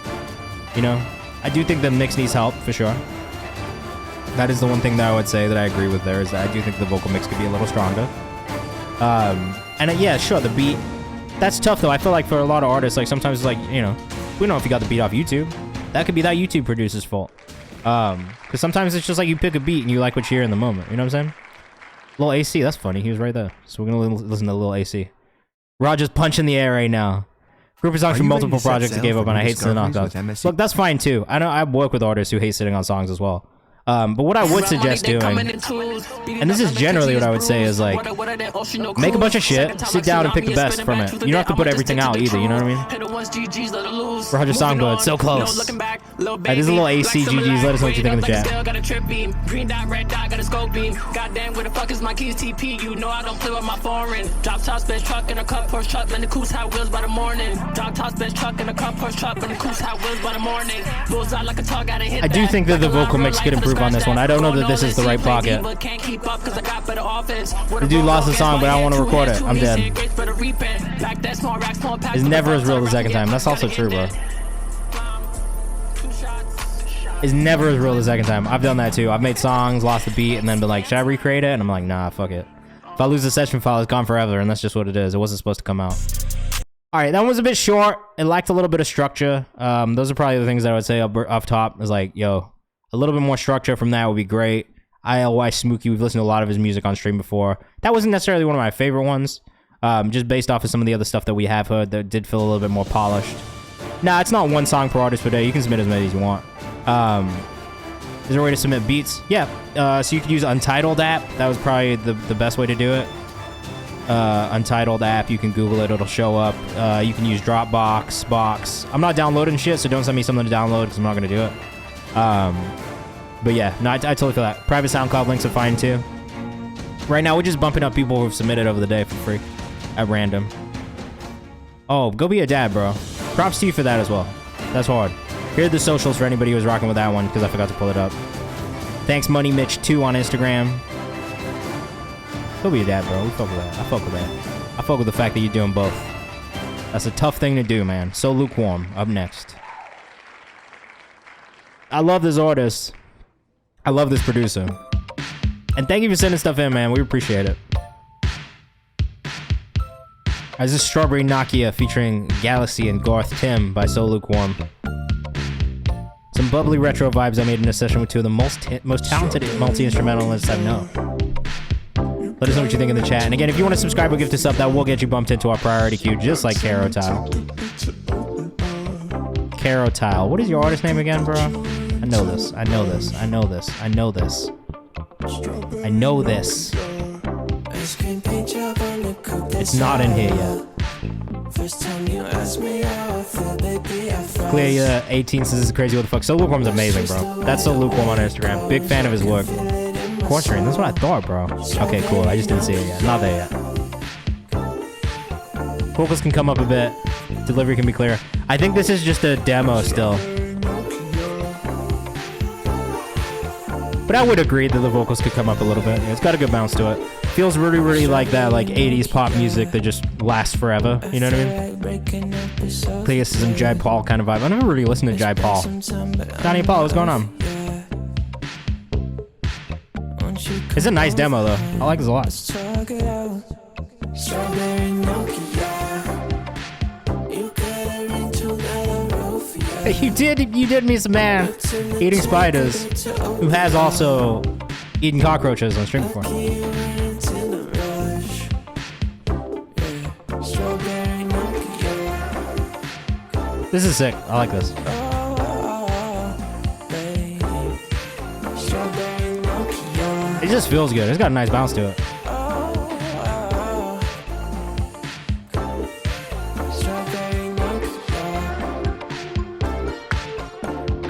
You know? I do think the mix needs help, for sure. That is the one thing that I would say that I agree with there, is that I do think the vocal mix could be a little stronger. And yeah, sure, the beat. That's tough, though. I feel like for a lot of artists, like, sometimes it's like, you know, We don't know if he got the beat off YouTube. That could be that YouTube producer's fault. Because sometimes it's just like you pick a beat and you like what you hear in the moment. You know what I'm saying? Lil AC, that's funny. He was right there. So we're gonna listen to Lil AC. Roger's punching the air right now. Group of songs from multiple projects I gave up on. I hate sitting on songs. Look, that's fine too. I know I work with artists who hate sitting on songs as well. But what I would suggest doing, and this is generally what I would say, is like, make a bunch of shit, sit down and pick the best from it. You don't have to put everything out either, you know what I mean? Roger Songbird, so close. Alright, this is a little AC GGs, let us know what you think in the chat. Goddamn, where the fuck is my keys, TP? You know I don't play with my foreign. Drop top bench truck and a cup Porsche truck, then the coos Hot Wheels by the morning. Drop top bench truck and a cup Porsche truck, then the coos Hot Wheels by the morning. Bullseye like a tug, gotta hit. I do think that the vocal mix could improve on this one. I don't know that this is the right pocket. The dude lost the song, but I don't want to record it. I'm dead. It's never as real the second time. That's also true, bro. It's never as real the second time. I've done that too. I've made songs, lost the beat, and then been like, should I recreate it? And I'm like, nah, fuck it. If I lose the session file, it's gone forever, and that's just what it is. It wasn't supposed to come out. All right, that one was a bit short. It lacked a little bit of structure. Those are probably the things that I would say up top. Is like, yo, a little bit more structure from that would be great. ILY Smokey, we've listened to a lot of his music on stream before. That wasn't necessarily one of my favorite ones, just based off of some of the other stuff that we have heard that did feel a little bit more polished. Nah, it's not one song per artist per day. You can submit as many as you want. Is there a way to submit beats? Yeah, so you could use Untitled app. That was probably the best way to do it. Untitled app, you can Google it, it'll show up. You can use Dropbox, Box. I'm not downloading shit, so don't send me something to download because I'm not going to do it. But yeah, no, I totally feel that. Private SoundCloud links are fine too. Right now, we're just bumping up people who've submitted over the day for free at random. Oh, go be a dad, bro. Props to you for that as well. That's hard. Here are the socials for anybody who was rocking with that one because I forgot to pull it up. Thanks, Money Mitch 2 on Instagram. Go be a dad, bro. We fuck with that. I fuck with that. I fuck with the fact that you're doing both. That's a tough thing to do, man. So lukewarm. Up next. I love this artist. I love this producer. And thank you for sending stuff in, man. We appreciate it. This is Strawberry Nokia featuring Galaxy and Garth Tim by So Lukewarm. Some bubbly retro vibes I made in a session with two of the most talented multi-instrumentalists I know. Let us know what you think in the chat. And again, if you want to subscribe or gift us up, that will get you bumped into our priority queue, just like Caro Tile. Caro Tile. What is your artist name again, bro? I know this. I know this. I know this. I know this. I know this. It's not in here yet. Clear your 18 says this is crazy. What the fuck? So Lukewarm's amazing, bro. That's So Lukewarm on Instagram. Big fan of his work. Quartering. That's what I thought, bro. Okay, cool. I just didn't see it yet. Not there yet. Vocals can come up a bit. Delivery can be clear. I think this is just a demo still. But I would agree that the vocals could come up a little bit. Yeah, it's got a good bounce to it. Feels really, really like that, like 80s pop music that just lasts forever. You know what I mean? This is some Jai Paul kind of vibe. I never really listened to Jai Paul. Donnie Paul, what's going on? It's a nice demo though. I like this a lot. You did me some man eating spiders who has also eaten cockroaches on stream before. This is sick. I like this. It just feels good. It's got a nice bounce to it.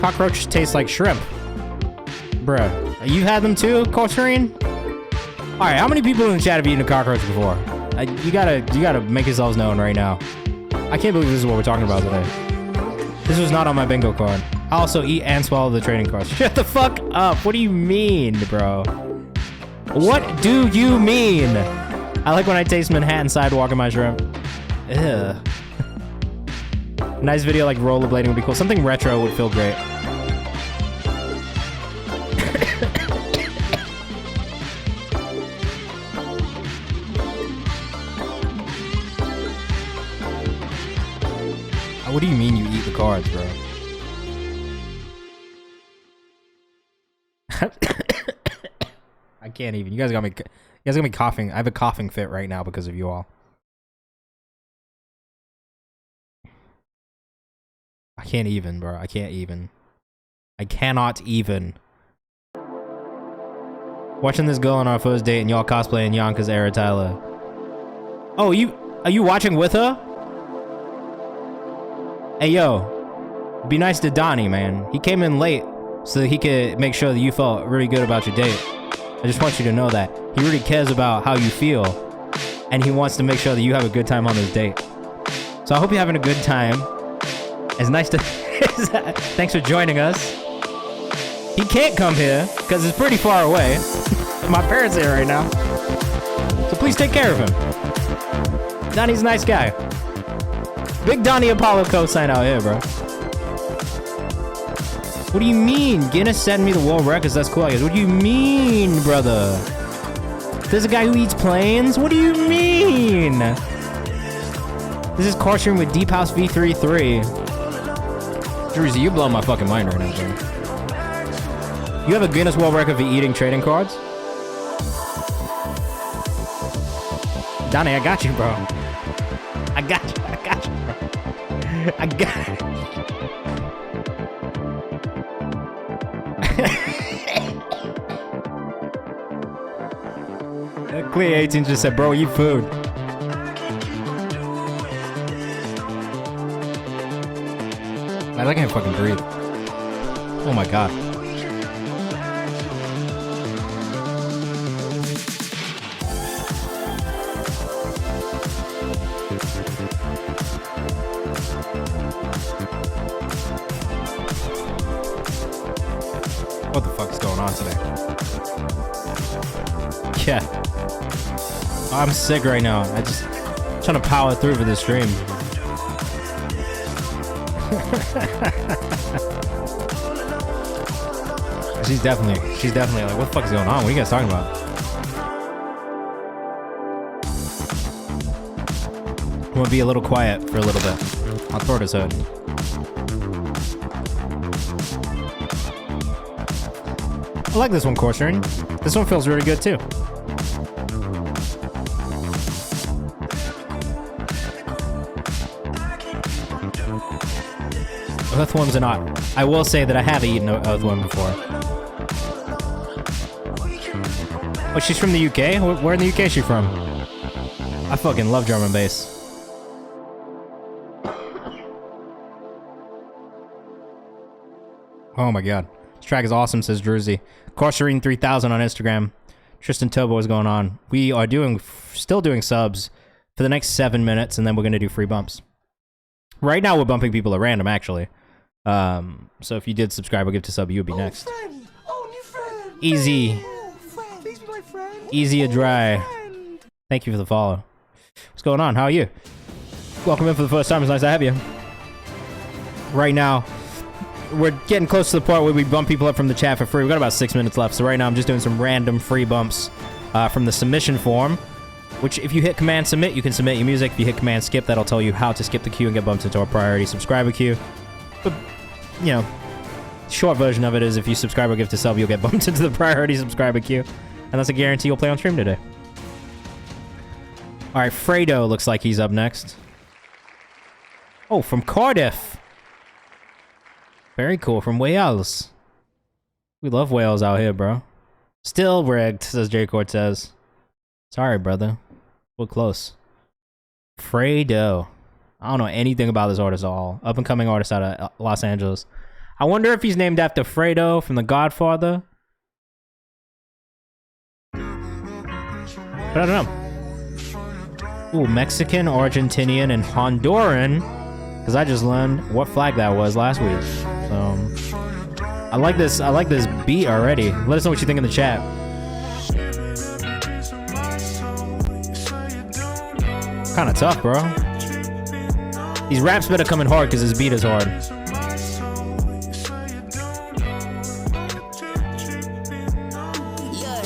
Cockroaches taste like shrimp. Bruh. You had them too, Coaching? Alright, how many people in the chat have eaten a cockroach before? You gotta make yourselves known right now. I can't believe this is what we're talking about today. This was not on my bingo card. I also eat and swallow the trading cards. Shut the fuck up. What do you mean, bro? What do you mean? I like when I taste Manhattan sidewalk in my shrimp. Ugh. Nice video like rollerblading would be cool. Something retro would feel great. What do you mean you eat the cards, bro? I can't even. You guys got me coughing. I have a coughing fit right now because of you all. I can't even, bro. I can't even. I cannot even. Watching this girl on our first date and y'all cosplaying Yonkers era Tyler. Oh, are you watching with her? Hey, yo. Be nice to Donnie, man. He came in late so that he could make sure that you felt really good about your date. I just want you to know that. He really cares about how you feel. And he wants to make sure that you have a good time on this date. So I hope you're having a good time. It's nice to... Thanks for joining us. He can't come here because it's pretty far away. My parents are here right now. So please take care of him. Donnie's a nice guy. Big Donnie Apollo cosign out here, bro. What do you mean? Guinness sent me the world records. That's cool, I guess. What do you mean, brother? There's a guy who eats planes? What do you mean? This is Course Room with Deep House V33. Druzy, you blow my fucking mind right now, bro. You have a Guinness World Record for eating trading cards? Donnie, I got you, bro. I got you, bro. I got you. Clear 18 just said, bro, eat food. I can't fucking breathe. Oh my god. What the fuck's going on today? Yeah. I'm sick right now. I'm trying to power through for this stream. She's definitely like, what the fuck is going on? What are you guys talking about? I'm gonna be a little quiet for a little bit. I'll throw this hood. I like this one, Corsair. This one feels really good too. Earthworms are not. I will say that I have eaten an earthworm before. Oh, she's from the UK? Where in the UK is she from? I fucking love drum and bass. Oh my god. This track is awesome, says Druzy. Corsairine 3000 on Instagram. Tristan Turbo is going on. We are still doing subs for the next 7 minutes, and then we're going to do free bumps. Right now, we're bumping people at random, actually. So if you did subscribe or give to sub, you would be next. Easy. Easy a dry. Thank you for the follow. What's going on? How are you? Welcome in for the first time. It's nice to have you. Right now, we're getting close to the part where we bump people up from the chat for free. We've got about 6 minutes left. So right now, I'm just doing some random free bumps from the submission form. Which, if you hit Command Submit, you can submit your music. If you hit Command Skip, that'll tell you how to skip the queue and get bumped into our priority subscriber queue. But, you know, short version of it is if you subscribe or give to sub, you'll get bumped into the priority subscriber queue. And that's a guarantee you'll play on stream today. Alright, Fredo looks like he's up next. Oh, from Cardiff. Very cool, from Wales. We love Wales out here, bro. Still rigged, says J. Cortez. Sorry, brother. We're close. Fredo. I don't know anything about this artist at all. Up-and-coming artist out of Los Angeles. I wonder if he's named after Fredo from The Godfather. But I don't know. Ooh, Mexican, Argentinian, and Honduran. Because I just learned what flag that was last week. So, I like this beat already. Let us know what you think in the chat. Kind of tough, bro. These raps better come in hard because his beat is hard. Yeah,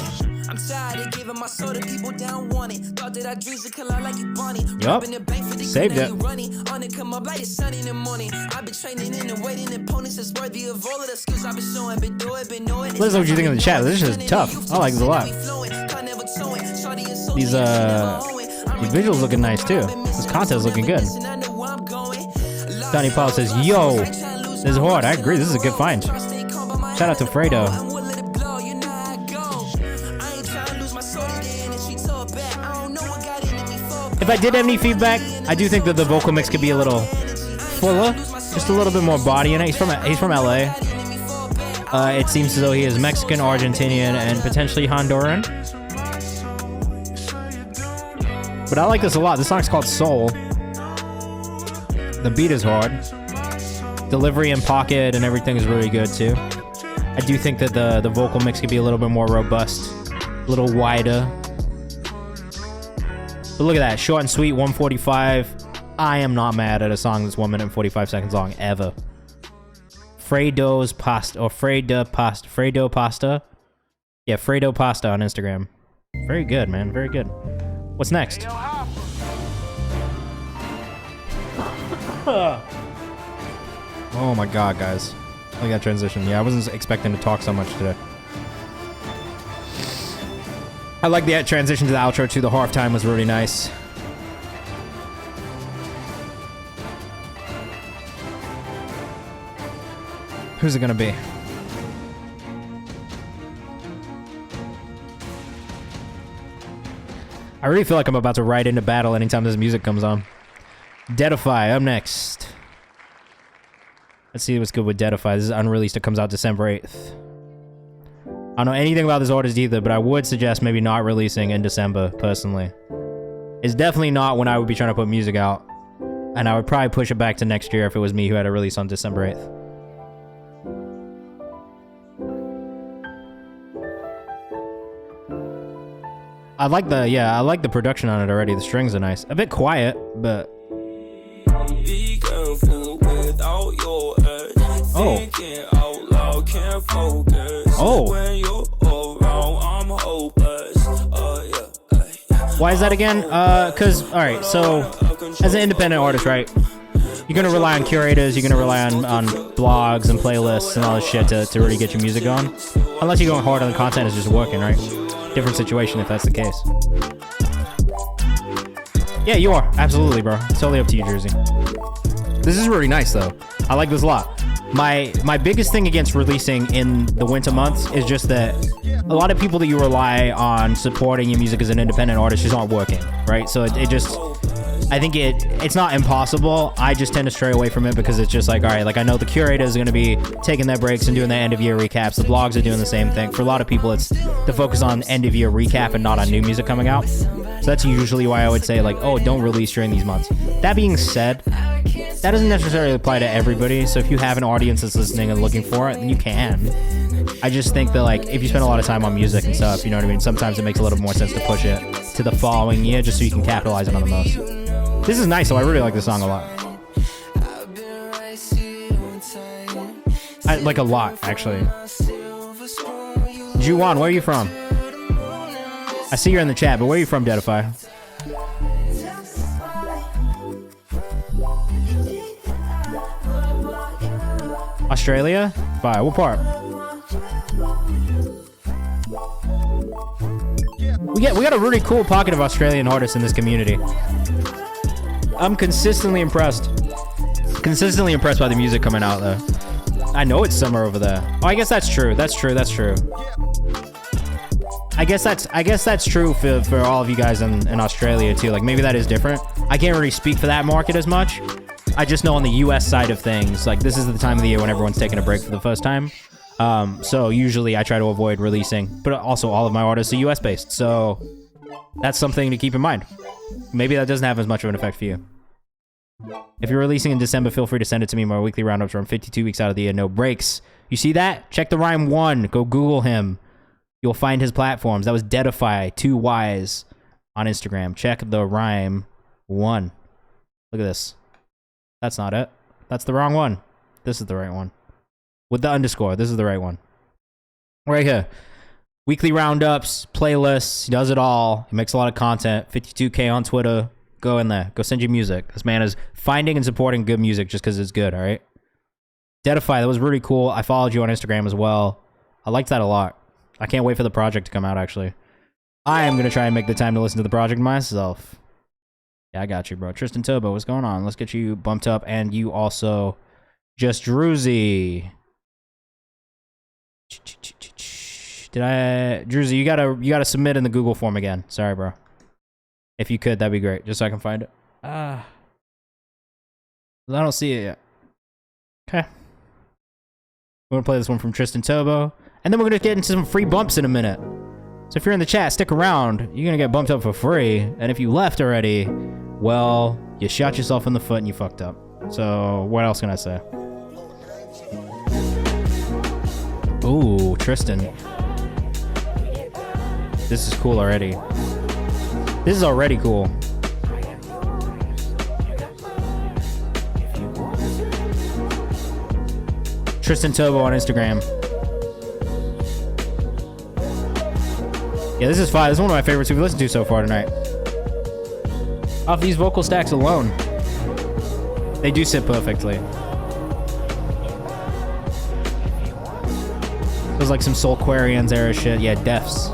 I'm tired of giving my soul to people down wanted. Thought that I dream Yup. Saved it. Let us know what you think in the chat. This is tough. I like this a lot. These visuals looking nice too. This content's looking good. Donnie Paul says, yo, this is hard. I agree. This is a good find. Shout out to Fredo. If I did have any feedback, I do think that the vocal mix could be a little fuller, just a little bit more body in it. He's from LA. It seems as though he is Mexican, Argentinian, and potentially Honduran. But I like this a lot. This song's called Soul. The beat is hard. Delivery and pocket and everything is really good too. I do think that the vocal mix could be a little bit more robust, a little wider. But look at that, short and sweet, 145. I am not mad at a song that's 1 minute and 45 seconds long, ever. Fredo's Pasta, or Fredo Pasta. Yeah, Fredo Pasta on Instagram. Very good, man, very good. What's next? Oh my god, guys. Look at that transition. Yeah, I wasn't expecting to talk so much today. I like the transition to the outro too. The halftime was really nice. Who's it gonna be? I really feel like I'm about to ride into battle anytime this music comes on. Deadify, up next. Let's see what's good with Deadify. This is unreleased. It comes out December 8th. I don't know anything about this artist either, but I would suggest maybe not releasing in December, personally. It's definitely not when I would be trying to put music out. And I would probably push it back to next year if it was me who had a release on December 8th. I like the production on it already. The strings are nice. A bit quiet, but... Be careful without your urge. Thinking out loud, can't focus. When you're around, I'm hopeless. Why is that again? Cause, alright, so, as an independent artist, right? You're gonna rely on curators, you're gonna rely on blogs and playlists and all this shit to really get your music going. Unless you're going hard on the content, it's just working, right? Different situation if that's the case. Yeah, you are. Absolutely, bro. It's totally up to you, Jersey. This is really nice, though. I like this a lot. My biggest thing against releasing in the winter months is just that a lot of people that you rely on supporting your music as an independent artist just aren't working, right? So it just... I think it's not impossible. I just tend to stray away from it because it's just like, all right, like I know the curators are going to be taking their breaks and doing their end of year recaps. The blogs are doing the same thing. For a lot of people, it's to focus on end of year recap and not on new music coming out. So that's usually why I would say like, oh, don't release during these months. That being said, that doesn't necessarily apply to everybody. So if you have an audience that's listening and looking for it, then you can. I just think that like, if you spend a lot of time on music and stuff, you know what I mean? Sometimes it makes a little more sense to push it to the following year just so you can capitalize it on the most. This is nice, though. I really like this song a lot. I like a lot, actually. Juwan, where are you from? I see you're in the chat, but where are you from, Deadify? Australia? Bye. What part? We got a really cool pocket of Australian artists in this community. I'm consistently impressed. Consistently impressed by the music coming out, though. I know it's summer over there. Oh, I guess that's true. That's true. That's true. I guess that's true for all of you guys in Australia, too. Like, maybe that is different. I can't really speak for that market as much. I just know on the US side of things, like, this is the time of the year when everyone's taking a break for the first time. So usually I try to avoid releasing, but also all of my artists are US based. So that's something to keep in mind. Maybe that doesn't have as much of an effect for you. If you're releasing in December, feel free to send it to me. My weekly roundups run 52 weeks out of the year, no breaks. You see that? Check the Rhyme 1. Go Google him. You'll find his platforms. That was Deadify, 2 Ys on Instagram. Check the Rhyme 1. Look at this. That's not it. That's the wrong one. This is the right one. With the underscore. This is the right one. Right here. Weekly roundups, playlists, he does it all. He makes a lot of content. 52K on Twitter. Go in there. Go send your music. This man is finding and supporting good music just because it's good, all right? Deadify, that was really cool. I followed you on Instagram as well. I liked that a lot. I can't wait for the project to come out, actually. I am going to try and make the time to listen to the project myself. Yeah, I got you, bro. Tristan Turbo, what's going on? Let's get you bumped up. And you also, Just Druzy. Druzy, you gotta submit in the Google form again. Sorry, bro. If you could, that'd be great. Just so I can find it. I don't see it yet. Okay. We're gonna play this one from Tristan Turbo. And then we're gonna get into some free bumps in a minute. So if you're in the chat, stick around. You're gonna get bumped up for free. And if you left already, well, you shot yourself in the foot and you fucked up. So what else can I say? Ooh, Tristan. This is cool already. This is already cool. Tristan Turbo on Instagram. Yeah, this is fire. This is one of my favorites we've listened to so far tonight. Off these vocal stacks alone, they do sit perfectly. Feels like some Soulquarians era shit. Yeah, Defs.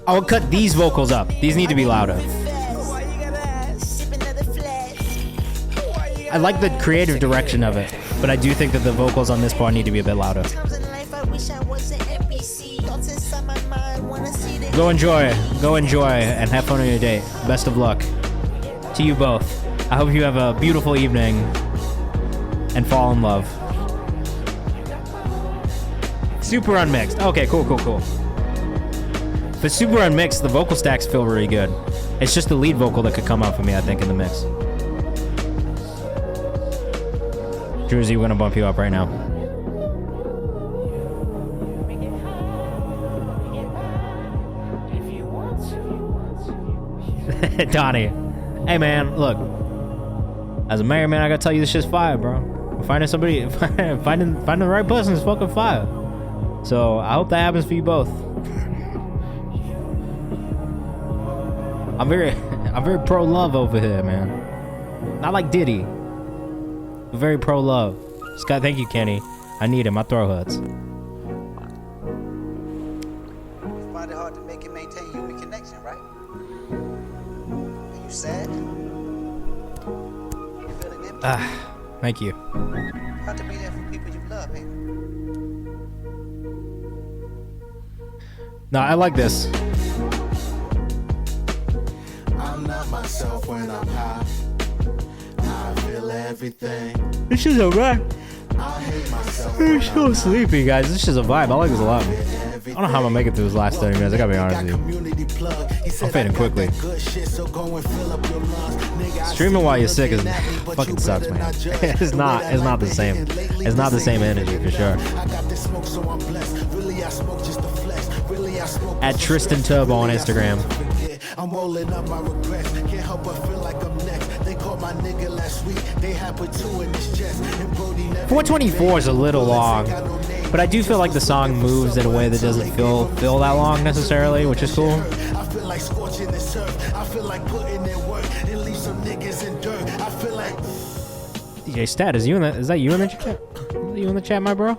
I would cut these vocals up. These need to be louder. I like the creative direction of it, but I do think that the vocals on this part need to be a bit louder. Go enjoy, and have fun on your date. Best of luck to you both. I hope you have a beautiful evening and fall in love. Super unmixed. Okay, cool. For super unmixed, the vocal stacks feel really good. It's just the lead vocal that could come out for me, I think, in the mix. Druzy, we're gonna bump you up right now. Donnie. Hey man, look. As a married man, I gotta tell you this shit's fire, bro. Finding somebody, finding the right person is fucking fire. So I hope that happens for you both. I'm very pro love over here, man. Not like Diddy. But very pro love. Scott, thank you, Kenny. I need him. My throat hurts. You find it hard to make and maintain human connection, right? Are you sad? You feeling empty? Thank you. Hard to be there for people you love, ain't it? No, I like this. I'm not myself when I'm high. I feel everything. This is alright. I hate myself. I'm so sleepy, guys. This is a vibe. I like this a lot. I don't know how I'm gonna make it through this last 30 minutes. I gotta be honest with you. I'm fading quickly. Streaming while you're sick is fucking sucks, man. It's not the same. It's not the same energy for sure. At Tristan Turbo on Instagram. I'm rolling up my regrets. Can't help but feel like I'm next. They caught my nigga last week. They had put 2 in his chest. 424 is a little long, but I do feel like the song moves in a way that doesn't feel that long necessarily, which is cool. I feel like scorching the surf. I feel like putting in work and leave some niggas in dirt. I feel like DJ Stat, is that you in the chat? Is that you in the chat, my bro?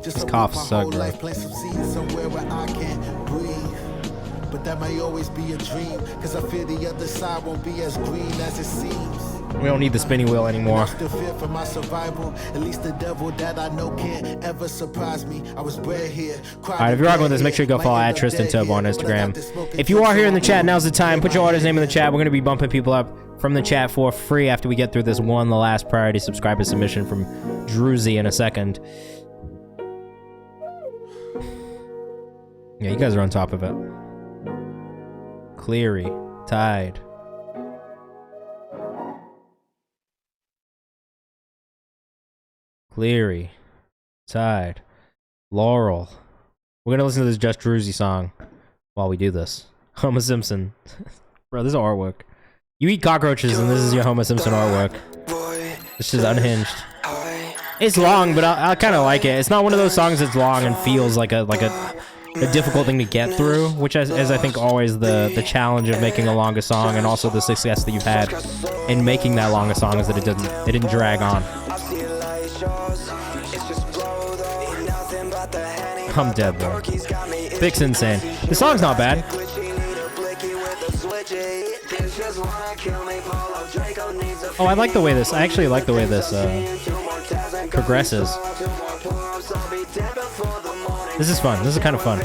This cough sucks, bro. But that might always be a dream, cause I fear the other side won't be as green as it seems. We don't need the spinning wheel anymore. I still fear for my survival. At least the devil that I know can't ever surprise me. I was bred here. Alright, if you're rocking with this, make sure you go follow at Tristan Turbo on Instagram. If you are here in the chat, now's the time. Put your artist name in the chat. We're gonna be bumping people up from the chat for free after we get through this the last priority subscriber submission from Druzy in a second. Yeah, you guys are on top of it. Cleary, Tide. Cleary, Tide, Laurel. We're gonna listen to this Just Druzy song while we do this. Homer Simpson. Bro, this is artwork. You eat cockroaches and this is your Homer Simpson artwork. This is unhinged. It's long, but I kind of like it. It's not one of those songs that's long and feels like a difficult thing to get through, which is I think always the challenge of making a longer song, and also the success that you've had in making that longer song is that it didn't drag on. I'm dead, bro. Vic's insane. The song's not bad. Oh, I like the way this. I actually like the way this progresses. This is fun. This is kind of fun.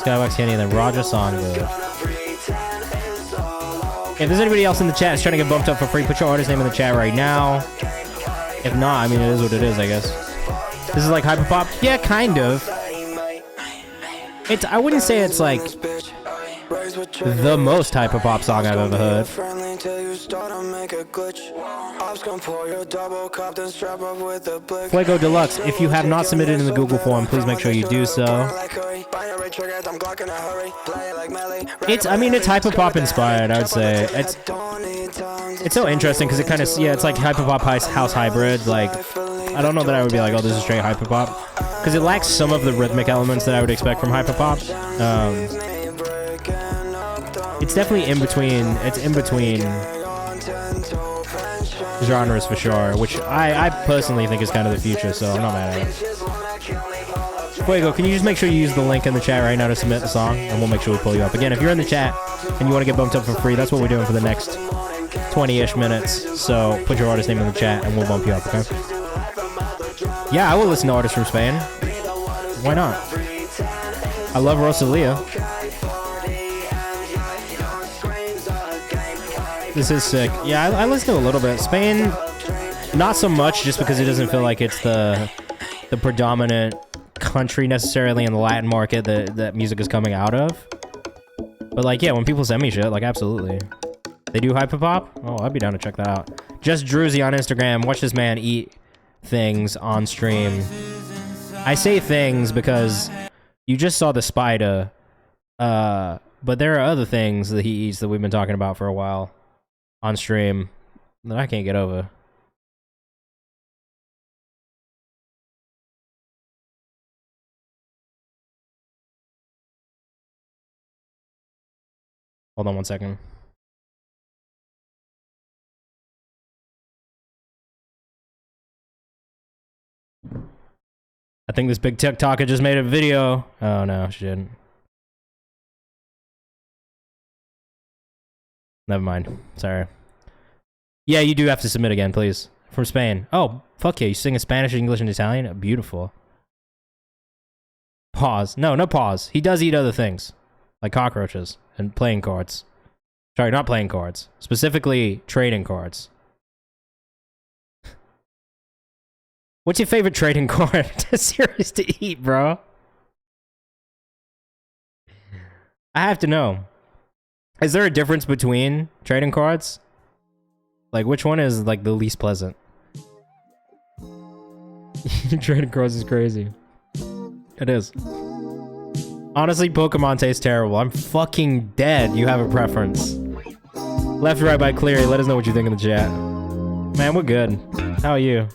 Skybox Candy and then Roger Songbird. If there's anybody else in the chat that's trying to get bumped up for free, put your artist name in the chat right now. If not, I mean, it is what it is, I guess. This is like hyperpop? Yeah, kind of. I wouldn't say it's like the most hyperpop song I've ever heard. Fuego Deluxe, if you have not submitted in the Google form, please make sure you do so. I mean, it's hyperpop inspired, I would say. It's so interesting because it kind of, yeah, it's like hyperpop house hybrid. Like, I don't know that I would be like, oh, this is straight hyperpop, because it lacks some of the rhythmic elements that I would expect from hyperpop. It's definitely in between. It's in between genres for sure, which I personally think is kind of the future, so I'm not mad at it. Fuego, can you just make sure you use the link in the chat right now to submit the song, and we'll make sure we pull you up. Again, if you're in the chat and you want to get bumped up for free, that's what we're doing for the next 20-ish minutes. So put your artist name in the chat and we'll bump you up, okay? Yeah, I will listen to artists from Spain. Why not? I love Rosalia. This is sick. Yeah, I listen to a little bit. Spain, not so much, just because it doesn't feel like it's the predominant country necessarily in the Latin market that music is coming out of. But like, yeah, when people send me shit, like, absolutely. They do hyperpop? Oh, I'd be down to check that out. Just Druzy on Instagram. Watch this man eat things on stream. I say things because you just saw the spider, but there are other things that he eats that we've been talking about for a while on stream that I can't get over. Hold on one second. I think this big TikToker just made a video. Oh no, she didn't. Never mind. Sorry. Yeah, you do have to submit again, please. From Spain. Oh, fuck yeah. You sing in Spanish, English, and Italian? Beautiful. Pause. No, no pause. He does eat other things. Like cockroaches and playing cards. Sorry, not playing cards. Specifically, trading cards. What's your favorite trading card series to eat, bro? I have to know. Is there a difference between trading cards? Like, which one is, like, the least pleasant? Trading cards is crazy. It is. Honestly, Pokemon tastes terrible. I'm fucking dead. You have a preference. Left or right by Cleary. Let us know what you think in the chat. Man, we're good. How are you?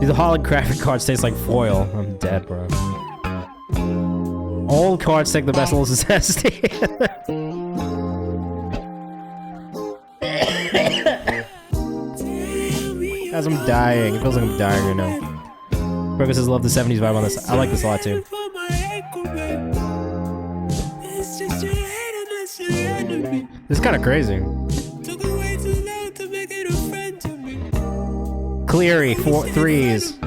Do the holographic cards taste like foil? I'm dead, bro. All cards take the best little zesty. As I'm dying. It feels like I'm dying right now. Burger says love the 70s vibe on this. I like this a lot too. This is kind of crazy. Cleary, 4 threes.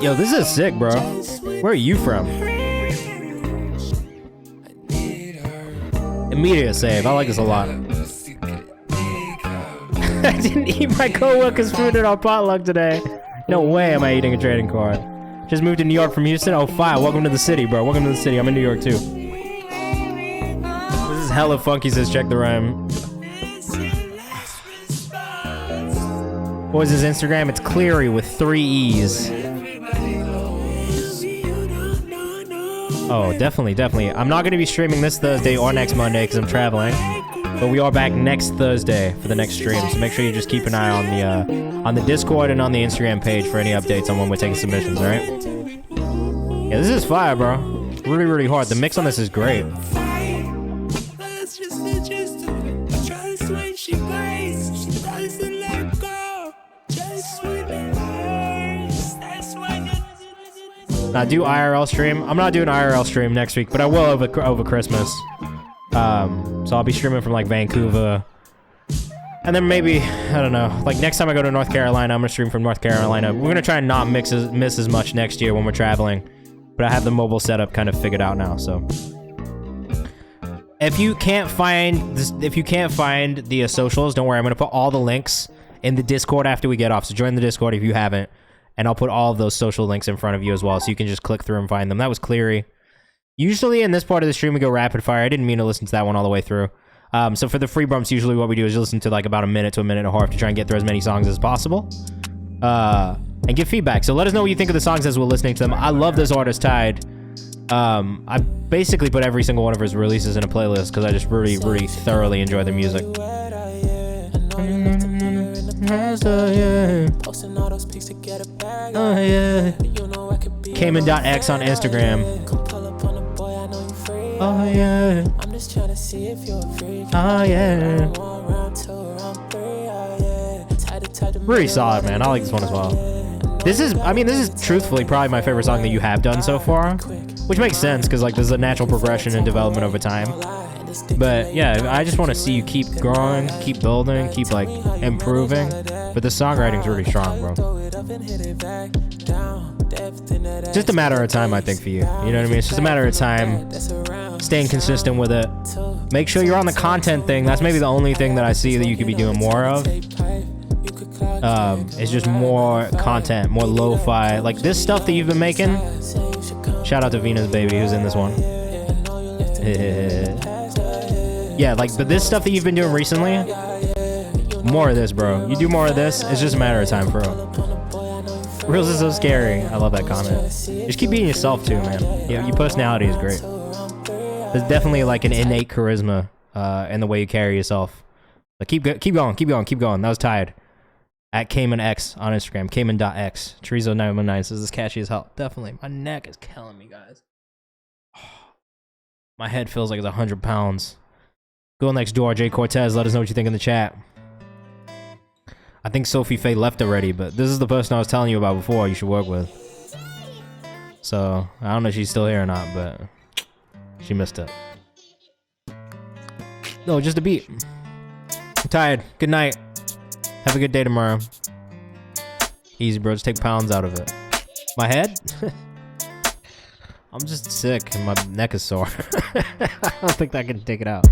Yo, this is sick, bro. Where are you from? Immediate save. I like this a lot. I didn't eat my coworker's food at our potluck today. No way am I eating a trading card. Just moved to New York from Houston. Oh, fine. Welcome to the city, bro. Welcome to the city. I'm in New York, too. This is hella funky, says Check the Rhyme. What is his Instagram? It's Cleary with 3 E's. Oh, definitely. I'm not going to be streaming this Thursday or next Monday because I'm traveling. But we are back next Thursday for the next stream. So make sure you just keep an eye on the Discord and on the Instagram page for any updates on when we're taking submissions, alright? Yeah, this is fire, bro. Really, really hard. The mix on this is great. I do IRL stream. I'm not doing IRL stream next week, but I will over Christmas. So I'll be streaming from like Vancouver. And then maybe, I don't know, like next time I go to North Carolina, I'm gonna stream from North Carolina. We're gonna try and not miss as much next year when we're traveling. But I have the mobile setup kind of figured out now, so. If you can't find the socials, don't worry, I'm gonna put all the links in the Discord after we get off. So join the Discord if you haven't. And I'll put all of those social links in front of you as well, so you can just click through and find them. That was Cleary. Usually in this part of the stream, we go rapid fire. I didn't mean to listen to that one all the way through. So for the free bumps, usually what we do is you listen to like about a minute to a minute and a half to try and get through as many songs as possible. And give feedback. So let us know what you think of the songs as we're listening to them. I love this artist, Tide. I basically put every single one of his releases in a playlist because I just really, really thoroughly enjoy the music. Oh yeah. KayvanMD on Instagram. Oh yeah. Oh yeah. Pretty solid, man. I like this one as well. This is truthfully probably my favorite song that you have done so far, which makes sense because like there's a natural progression and development over time. But yeah, I just want to see you keep growing, keep building, keep like improving. But the songwriting's really strong, bro. Just a matter of time, I think, for you. You know what I mean? It's just a matter of time, staying consistent with it. Make sure you're on the content thing. That's maybe the only thing that I see that you could be doing more of. It's just more content, more lo-fi. Like this stuff that you've been making. Shout out to Venus Baby who's in this one. Yeah, like, but this stuff that you've been doing recently, more of this, bro. You do more of this, it's just a matter of time, bro. Reels is so scary. I love that comment. Just keep being yourself too, man. Your personality is great. There's definitely like an innate charisma in the way you carry yourself. But keep going. That was Tired. At KayvanX on Instagram. Kayvan.x. Chorizo919 says this catchy as hell. Definitely. My neck is killing me, guys. My head feels like it's 100 pounds. Go next door, Jay Cortez. Let us know what you think in the chat. I think Sophie Faye left already, but this is the person I was telling you about before you should work with. So, I don't know if she's still here or not, but she missed it. No, just a beat. I'm tired. Good night. Have a good day tomorrow. Easy, bro. Just take pounds out of it. My head? I'm just sick and my neck is sore. I don't think I can take it out.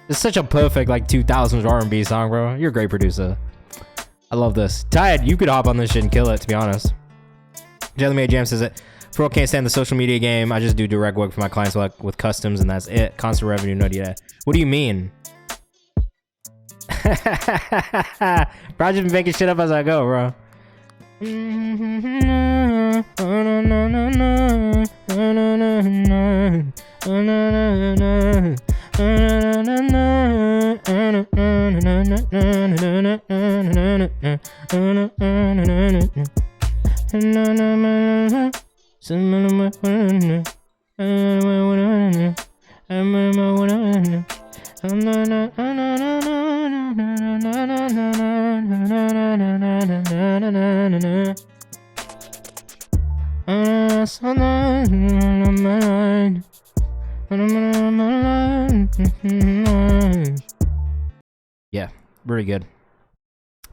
It's such a perfect like 2000s R&B song, bro. You're a great producer. I love this. Tired, you could hop on this shit and kill it, to be honest. Jelly Jam says it. Bro, can't stand the social media game. I just do direct work for my clients with customs and that's it. Constant revenue, no idea. What do you mean? Bro, I just been making shit up as I go, bro. Yeah, very good.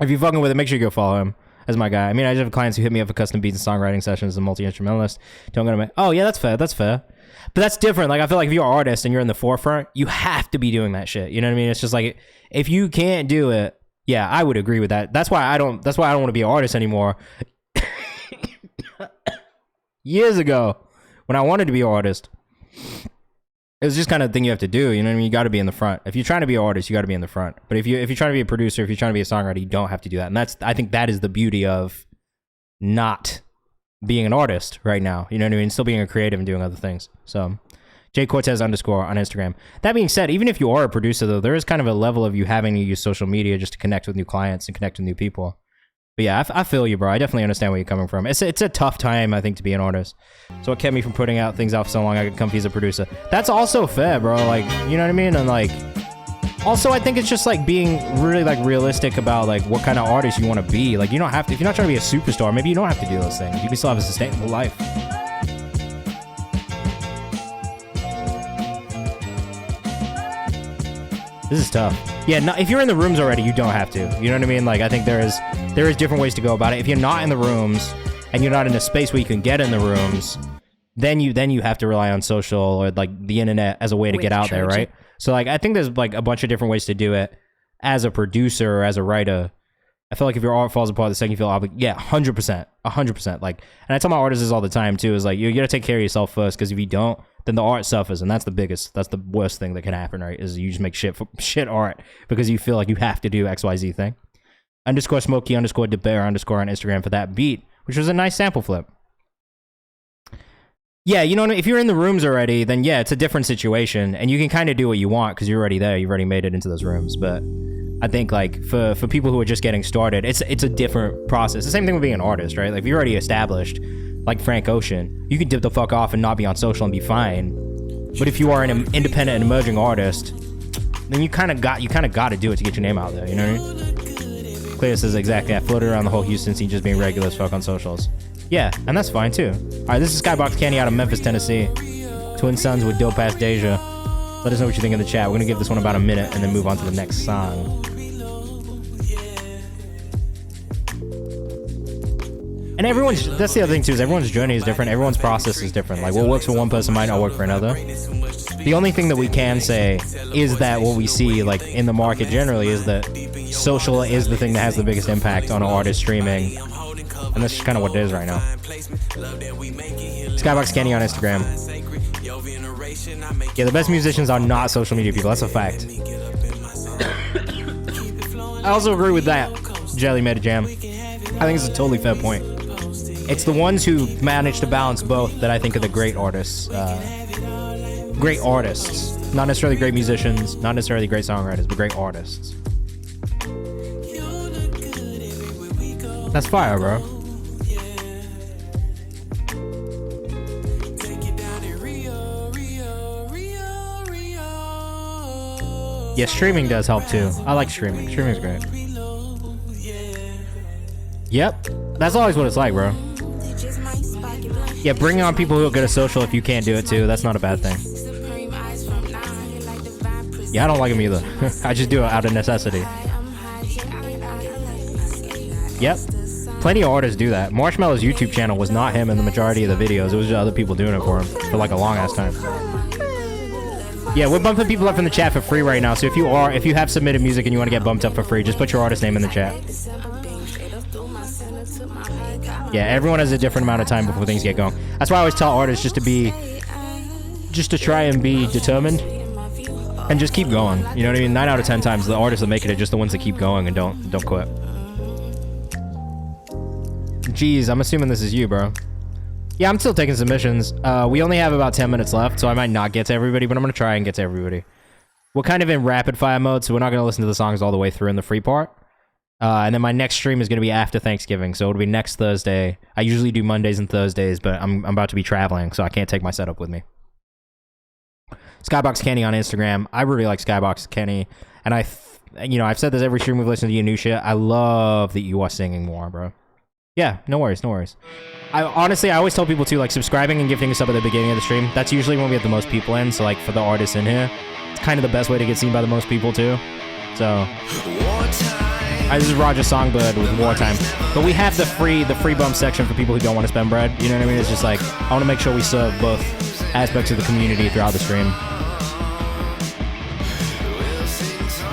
If you're fucking with it, make sure you go follow him as my guy. I mean, I just have clients who hit me up for custom beats and songwriting sessions as a multi-instrumentalist. Don't go to my... Oh, yeah, that's fair. That's fair. But that's different. Like, I feel like if you're an artist and you're in the forefront, you have to be doing that shit. You know what I mean? It's just like, if you can't do it, yeah, I would agree with that. That's why I don't want to be an artist anymore. Years ago, when I wanted to be an artist, it was just kind of thing you have to do. You know what I mean? You got to be in the front. If you're trying to be an artist, you got to be in the front. But if you're trying to be a producer, if you're trying to be a songwriter, you don't have to do that. And I think that is the beauty of not being an artist right now. You know what I mean? Still being a creative and doing other things. So JCortez_ on Instagram. That being said, even if you are a producer though, there is kind of a level of you having to use social media just to connect with new clients and connect with new people. But yeah, I feel you, bro. I definitely understand where you're coming from. It's a tough time, I think, to be an artist. So it kept me from putting out things out for so long I could come as a producer. That's also fair, bro. Like, you know what I mean? And like, also I think it's just like being really like realistic about like what kind of artist you want to be. Like, you don't have to, if you're not trying to be a superstar, maybe you don't have to do those things. You can still have a sustainable life. This is tough. Yeah, no, if you're in the rooms already, you don't have to. You know what I mean? Like, I think there is different ways to go about it. If you're not in the rooms and you're not in a space where you can get in the rooms, then you have to rely on social or like the internet as a way to get out there, right? So like, I think there's like a bunch of different ways to do it as a producer or as a writer. I feel like if your art falls apart the second you feel obligated, yeah, 100%. Like, and I tell my artists this all the time too, is like, you gotta take care of yourself first, because if you don't, then the art suffers, and that's the worst thing that can happen, right? Is you just make shit art because you feel like you have to do XYZ thing. _Smokey_DeBear_ on Instagram for that beat, which was a nice sample flip. Yeah, you know what I mean? If you're in the rooms already, then yeah, it's a different situation, and you can kind of do what you want because you're already there. You've already made it into those rooms. But I think like for people who are just getting started, it's a different process. The same thing with being an artist, right? Like if you're already established, like Frank Ocean, you can dip the fuck off and not be on social and be fine. But if you are an independent and emerging artist, then you kind of got to do it to get your name out there. You know what I mean? Clear says exactly. I floated around the whole Houston scene just being regular as fuck on socials. Yeah, and that's fine too. All right, this is Skybox Candy out of Memphis, Tennessee. Twin sons with dope ass Deja. Let us know what you think in the chat. We're gonna give this one about a minute and then move on to the next song. And that's the other thing too, is everyone's journey is different. Everyone's process is different. Like what works for one person might not work for another. The only thing that we can say is that what we see like in the market generally is that social is the thing that has the biggest impact on artist streaming. And that's just kind of what it is right now. Skybox Candy on Instagram. Yeah, the best musicians are not social media people. That's a fact. I also agree with that, Jelly Meta Jam. I think it's a totally fair point. It's the ones who manage to balance both that I think are the great artists. Great artists. Not necessarily great musicians, not necessarily great songwriters, but great artists. That's fire, bro. Yeah, streaming does help too. I like streaming. Streaming's great. Yep. That's always what it's like, bro. Yeah, bring on people who are good at social if you can't do it too. That's not a bad thing. Yeah, I don't like them either. I just do it out of necessity. Yep. Plenty of artists do that. Marshmallow's YouTube channel was not him in the majority of the videos. It was just other people doing it for him for like a long ass time. Yeah, we're bumping people up in the chat for free right now. So if you have submitted music and you want to get bumped up for free, just put your artist name in the chat. Yeah, everyone has a different amount of time before things get going. That's why I always tell artists just to try and be determined and just keep going. You know what I mean? 9 out of 10 times the artists that make it are just the ones that keep going and don't quit. Jeez, I'm assuming this is you, bro. Yeah, I'm still taking submissions. We only have about 10 minutes left, so I might not get to everybody, but I'm gonna try and get to everybody. We're kind of in rapid fire mode, so we're not gonna listen to the songs all the way through in the free part. And then my next stream is gonna be after Thanksgiving, so it'll be next Thursday. I usually do Mondays and Thursdays, but I'm about to be traveling, so I can't take my setup with me. Skybox Kenny on Instagram. I really like Skybox Kenny, and I've said this every stream we've listened to your new shit. I love that you are singing more, bro. Yeah, no worries, no worries. I always tell people too, like, subscribing and gifting us up at the beginning of the stream. That's usually when we have the most people in. So, like, for the artists in here, it's kind of the best way to get seen by the most people too. So, this is Roger Songbird with Wartime. But we have the free bump section for people who don't want to spend bread. You know what I mean? It's just like, I want to make sure we serve both aspects of the community throughout the stream.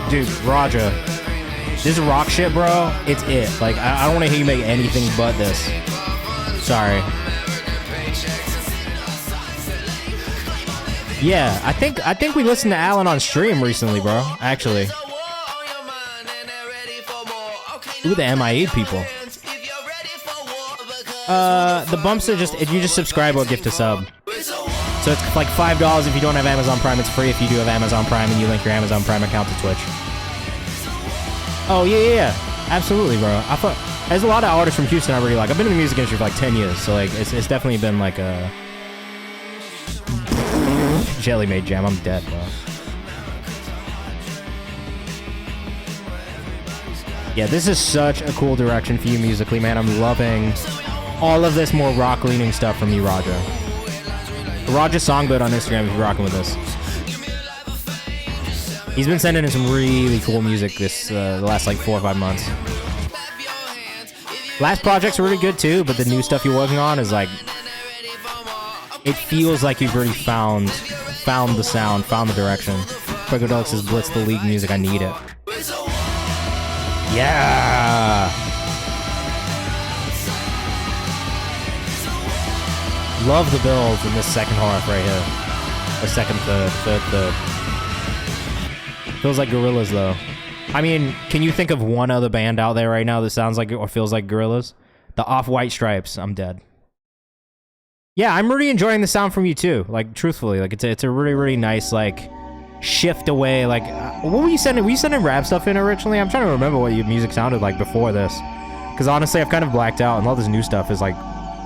Dude, Roger. This rock shit, bro, it's it. Like, I don't want to hear you make anything but this. Sorry. Yeah, I think we listened to Alan on stream recently, bro. Actually. Ooh, the MIA people. The bumps are just, if you just subscribe or gift a sub. So it's like $5 if you don't have Amazon Prime. It's free if you do have Amazon Prime and you link your Amazon Prime account to Twitch. Oh, yeah. Absolutely, bro. I thought there's a lot of artists from Houston I really like. I've been in the music industry for like 10 years, so like it's definitely been like a Jelly made jam. I'm dead, bro. Yeah, this is such a cool direction for you musically, man. I'm loving all of this more rock-leaning stuff from you, Roger. Roger Songbird on Instagram if you're rocking with us. He's been sending in some really cool music this the last like 4 or 5 months. Last projects are really good too, but the new stuff you're working on is like, it feels like you've already found the sound, found the direction. Fuego Deluxe has blitzed the league music. I need it. Yeah. Love the builds in this second half right here. Or second, third. Feels like Gorillaz, though. I mean, can you think of one other band out there right now that sounds like or feels like Gorillaz? The Off-White Stripes. I'm dead. Yeah, I'm really enjoying the sound from you, too. Like, truthfully. Like, it's a really, really nice, like, shift away. Like, what were you sending? Were you sending rap stuff in originally? I'm trying to remember what your music sounded like before this. Because, honestly, I've kind of blacked out, and all this new stuff is, like,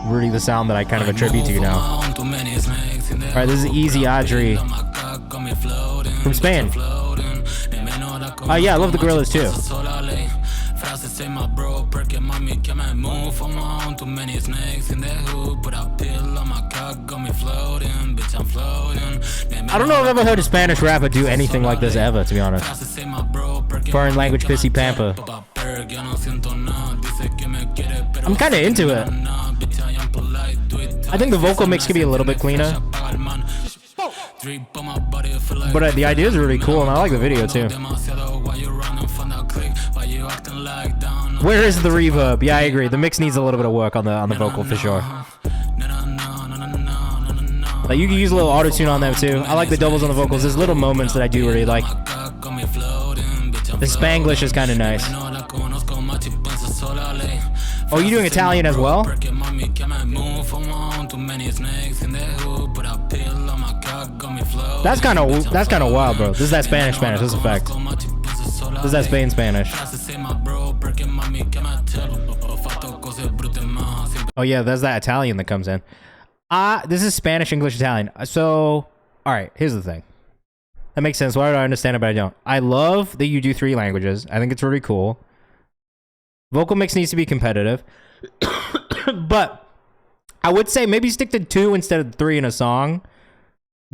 really the sound that I kind of attribute to you now. Alright, this is Easy Audrey from Spain. Yeah, I love the Gorillaz too. I don't know if I've ever heard a Spanish rapper do anything like this ever, to be honest. Foreign language pissy pamper. I'm kind of into it. I think the vocal mix could be a little bit cleaner. But the idea is really cool, and I like the video too. Where is the reverb? Yeah, I agree. The mix needs a little bit of work on the vocal for sure. Like, you can use a little auto-tune on there too. I like the doubles on the vocals. There's little moments that I do really like. The Spanglish is kind of nice. Oh, you doing Italian as well? That's kind of wild, bro. This is that Spanish. This is a fact. This is that Spain Spanish. Oh yeah, there's that Italian that comes in. This is Spanish, English, Italian. So, all right, here's the thing. That makes sense. Why do I understand it, but I don't? I love that you do 3 languages. I think it's really cool. Vocal mix needs to be competitive. But I would say maybe stick to 2 instead of 3 in a song.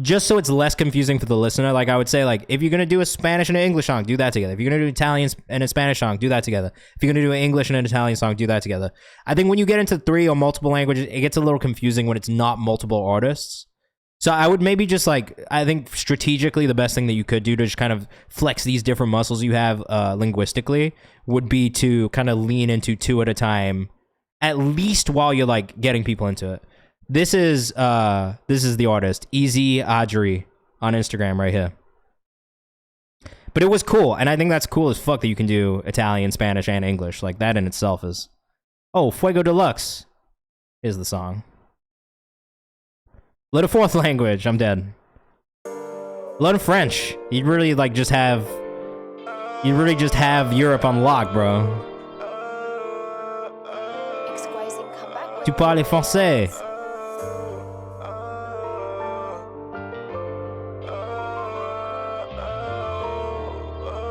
Just so it's less confusing for the listener. Like, I would say, like, if you're going to do a Spanish and an English song, do that together. If you're going to do Italian and a Spanish song, do that together. If you're going to do an English and an Italian song, do that together. I think when you get into 3 or multiple languages, it gets a little confusing when it's not multiple artists. So I would maybe just, like, I think strategically the best thing that you could do to just kind of flex these different muscles you have linguistically would be to kind of lean into 2 at a time, at least while you're, like, getting people into it. This is the artist, Easy Audrey on Instagram right here. But it was cool, and I think that's cool as fuck that you can do Italian, Spanish, and English. Like, that in itself is... Oh, Fuego Deluxe is the song. Learn a fourth language. I'm dead. Learn French. You really like just have. You really just have Europe on lock, bro. Tu parles français.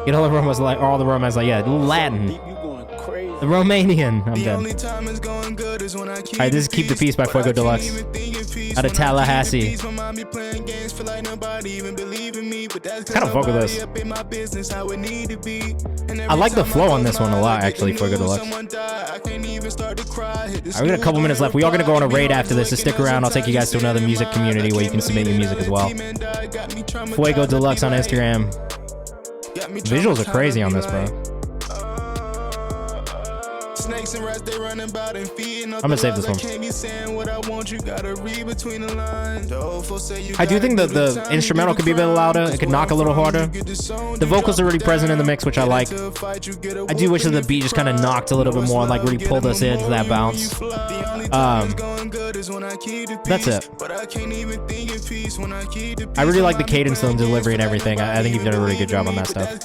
Get all the Romans like all the Romans like, yeah, Latin. The Romanian. I'm done. Alright, this is Keep the Peace by Fuego Deluxe. Out of Tallahassee. Kind of fuck with this. I like the flow on this one a lot, actually, Fuego Deluxe. Alright, we got a couple minutes left. We are going to go on a raid after this, so stick around. I'll take you guys to another music community where you can submit your music as well. Fuego Deluxe on Instagram. Visuals are crazy on this, bro. I'm gonna save this one. I do think that the instrumental could be a bit louder. It could knock a little harder. The vocals are really present in the mix, which I like. I do wish that the beat just kind of knocked a little bit more, like really pulled us into that bounce. That's it. I really like the cadence and delivery and everything. I think you've done a really good job on that stuff.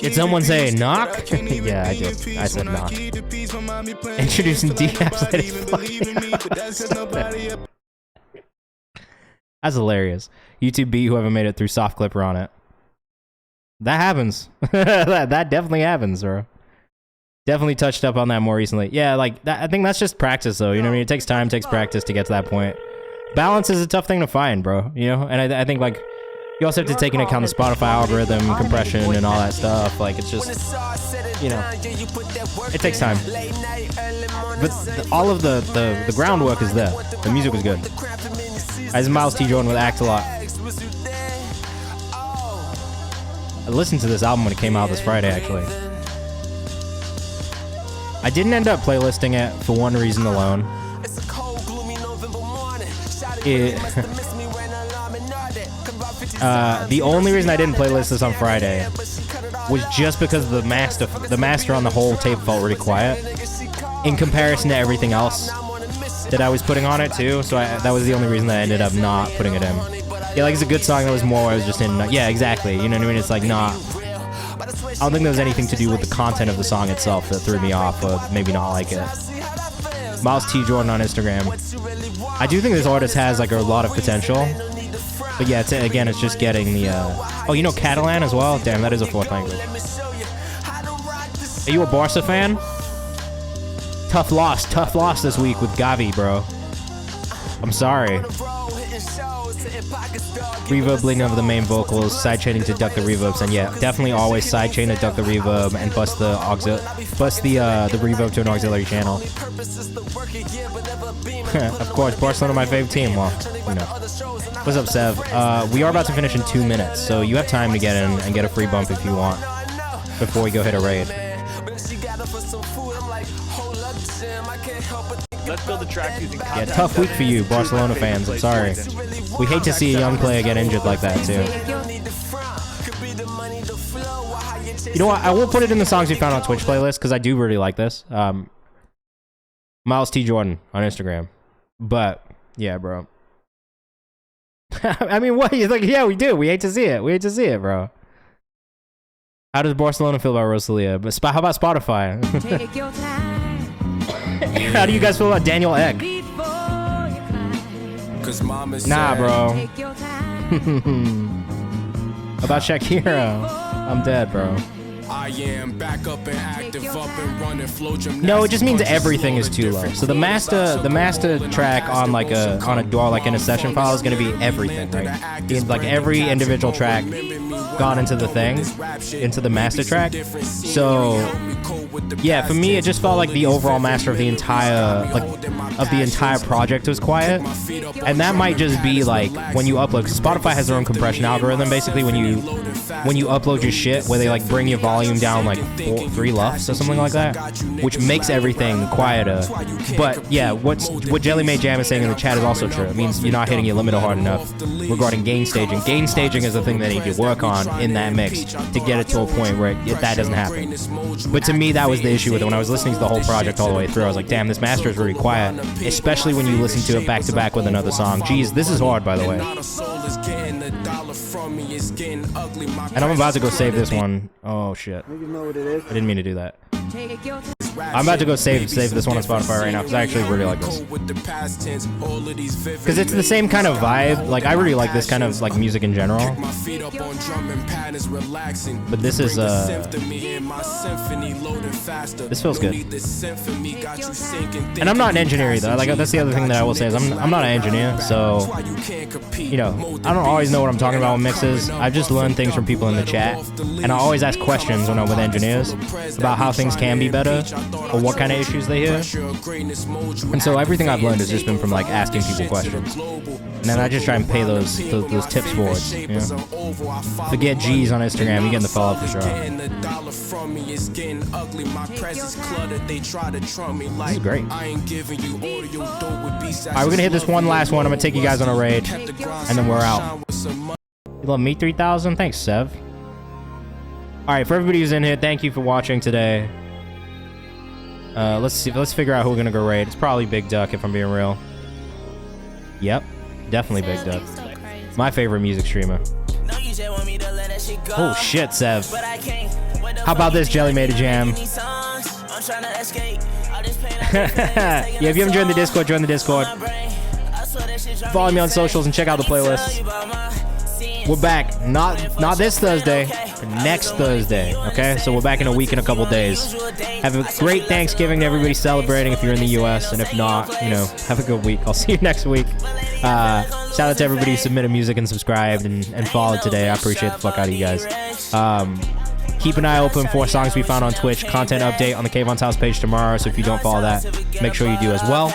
Did someone say knock? Yeah, I did. I said knock. Introducing D-Apps. That's hilarious. YouTube B, whoever made it through soft clipper on it. That happens. that definitely happens, bro. Definitely touched up on that more recently. Yeah, like, that, I think that's just practice, though. You know what I mean? It takes time, takes practice to get to that point. Balance is a tough thing to find, bro. You know? And I think, like, you also have to take into account the Spotify algorithm, compression, and all that stuff. Like, it's just, you know, it takes time. But all of the groundwork is there. The music was good. As Miles T. Jordan with Act a Lot. I listened to this album when it came out this Friday, actually. I didn't end up playlisting it for one reason alone. The only reason I didn't playlist this on Friday was just because the master on the whole tape felt really quiet in comparison to everything else that I was putting on it too. So that was the only reason that I ended up not putting it in. Yeah, like it's a good song that was more I was just in. Yeah, exactly. You know what I mean? It's like not. I don't think there was anything to do with the content of the song itself that threw me off or maybe not like it. Miles T. Jordan on Instagram. I do think this artist has like a lot of potential. But yeah, again, it's just getting the... Oh, you know Catalan as well? Damn, that is a fourth language. Are you a Barca fan? Tough loss this week with Gavi, bro. I'm sorry. Reverb over the main vocals, sidechaining to duck the reverbs, and yeah, definitely always sidechain to duck the reverb and bust the reverb to an auxiliary channel. Of course, Barcelona my fave team. Well, you know. What's up, Sev? We are about to finish in 2 minutes, so you have time to get in and get a free bump if you want before we go hit a raid. Let's build a track using yeah, tough week for you, Barcelona fans. I'm sorry. We hate to see a young player get injured like that, too. You know what? I will put it in the songs you found on Twitch playlist, because I do really like this. Miles T. Jordan on Instagram. But, yeah, bro. I mean, what? You're like, yeah, we do. We hate to see it. We hate to see it, bro. How does Barcelona feel about Rosalia? But how about Spotify? Take your time. How do you guys feel about Daniel Egg? Nah, bro. About Shakira? I'm dead, bro. I am back up and active, up and running, flow gymnastics. No, it just means everything is too low. So the master track on like a DAW, like in a session file, is gonna be everything, right? Like every individual track gone into the thing, into the master track. So yeah, for me, it just felt like the overall master of the entire project was quiet, and that might just be like when you upload. Cause Spotify has their own compression algorithm, basically when you upload your shit, where they like bring your volume down like 3 LUFS or something like that, which makes everything quieter. But yeah, what Jelly May Jam is saying in the chat is also true. It means you're not hitting your limiter hard enough regarding gain staging. Gain staging is the thing they need to work on on in that mix to get it to a point where that doesn't happen. But to me, that was the issue with it. When I was listening to the whole project all the way through, I was like, damn, this master is really quiet, especially when you listen to it back to back with another song. Jeez, this is hard, by the way. And I'm about to go save this one. Oh shit, I didn't mean to do that. I'm about to go save this one on Spotify right now because I actually really like this. Because it's the same kind of vibe. Like, I really like this kind of like music in general. But this is this feels good. And I'm not an engineer either. Like, that's the other thing that I will say is I'm not an engineer, so you know, I don't always know what I'm talking about with mixes. I've just learned things from people in the chat, and I always ask questions when I'm with engineers about how things can be better or what kind of issues they hear. And so everything I've learned has just been from like asking people questions, and then I just try and pay those tips forward. You know? Forget G's on Instagram, you getting the follow for sure. This is great. Alright, we're gonna hit this one last one. I'm gonna take you guys on a raid, and then we're out. You love me 3000? Thanks, Sev. Alright, for everybody who's in here, thank you for watching today. Let's figure out who we're gonna go raid. It's probably Big Duck, if I'm being real. Yep, definitely Big Duck. My favorite music streamer. Oh shit, Sev. How about this, Jelly made a jam? Yeah, if you haven't joined the Discord, join the Discord. Follow me on socials and check out the playlist. We're back, not this Thursday, but next Thursday, okay? So we're back in a week and a couple days. Have a great Thanksgiving to everybody celebrating if you're in the US, and if not, you know, have a good week. I'll see you next week. Shout out to everybody who submitted music and subscribed and followed today. I appreciate the fuck out of you guys. Keep an eye open for songs to be found on Twitch. Content update on the Kayvan's House page tomorrow, so if you don't follow that, make sure you do as well.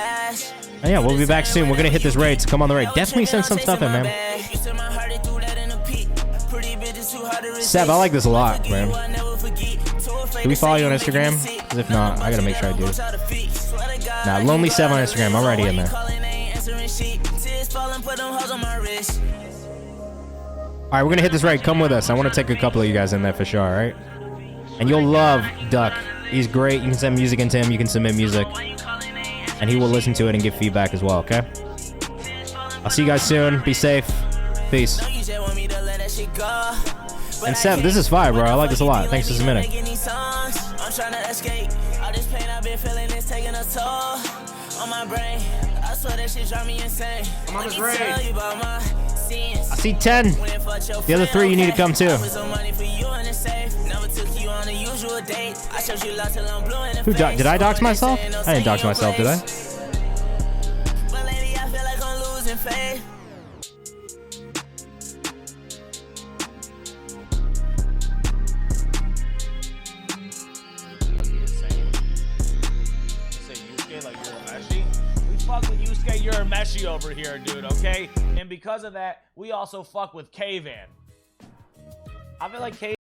And yeah, we'll be back soon. We're gonna hit this raid, so come on the raid. Definitely send some stuff in, man. Seb, I like this a lot, man. Do we follow you on Instagram? Because if not, I gotta make sure I do. Nah, Lonely Seb on Instagram. I'm already in there. Alright, we're gonna hit this raid. Come with us. I want to take a couple of you guys in there for sure, alright? And you'll love Duck. He's great. You can send music into him. You can submit music. And he will listen to it and give feedback as well, okay? I'll see you guys soon. Be safe. Peace. And Seb, this is fire, bro. I like this a lot. Thanks for submitting. I'm on this raid. I see 10. The other 3 you need to come too. Who did I dox myself? I didn't dox myself, did I? You're a meshy over here, dude, okay? And because of that, we also fuck with Kayvan. I feel like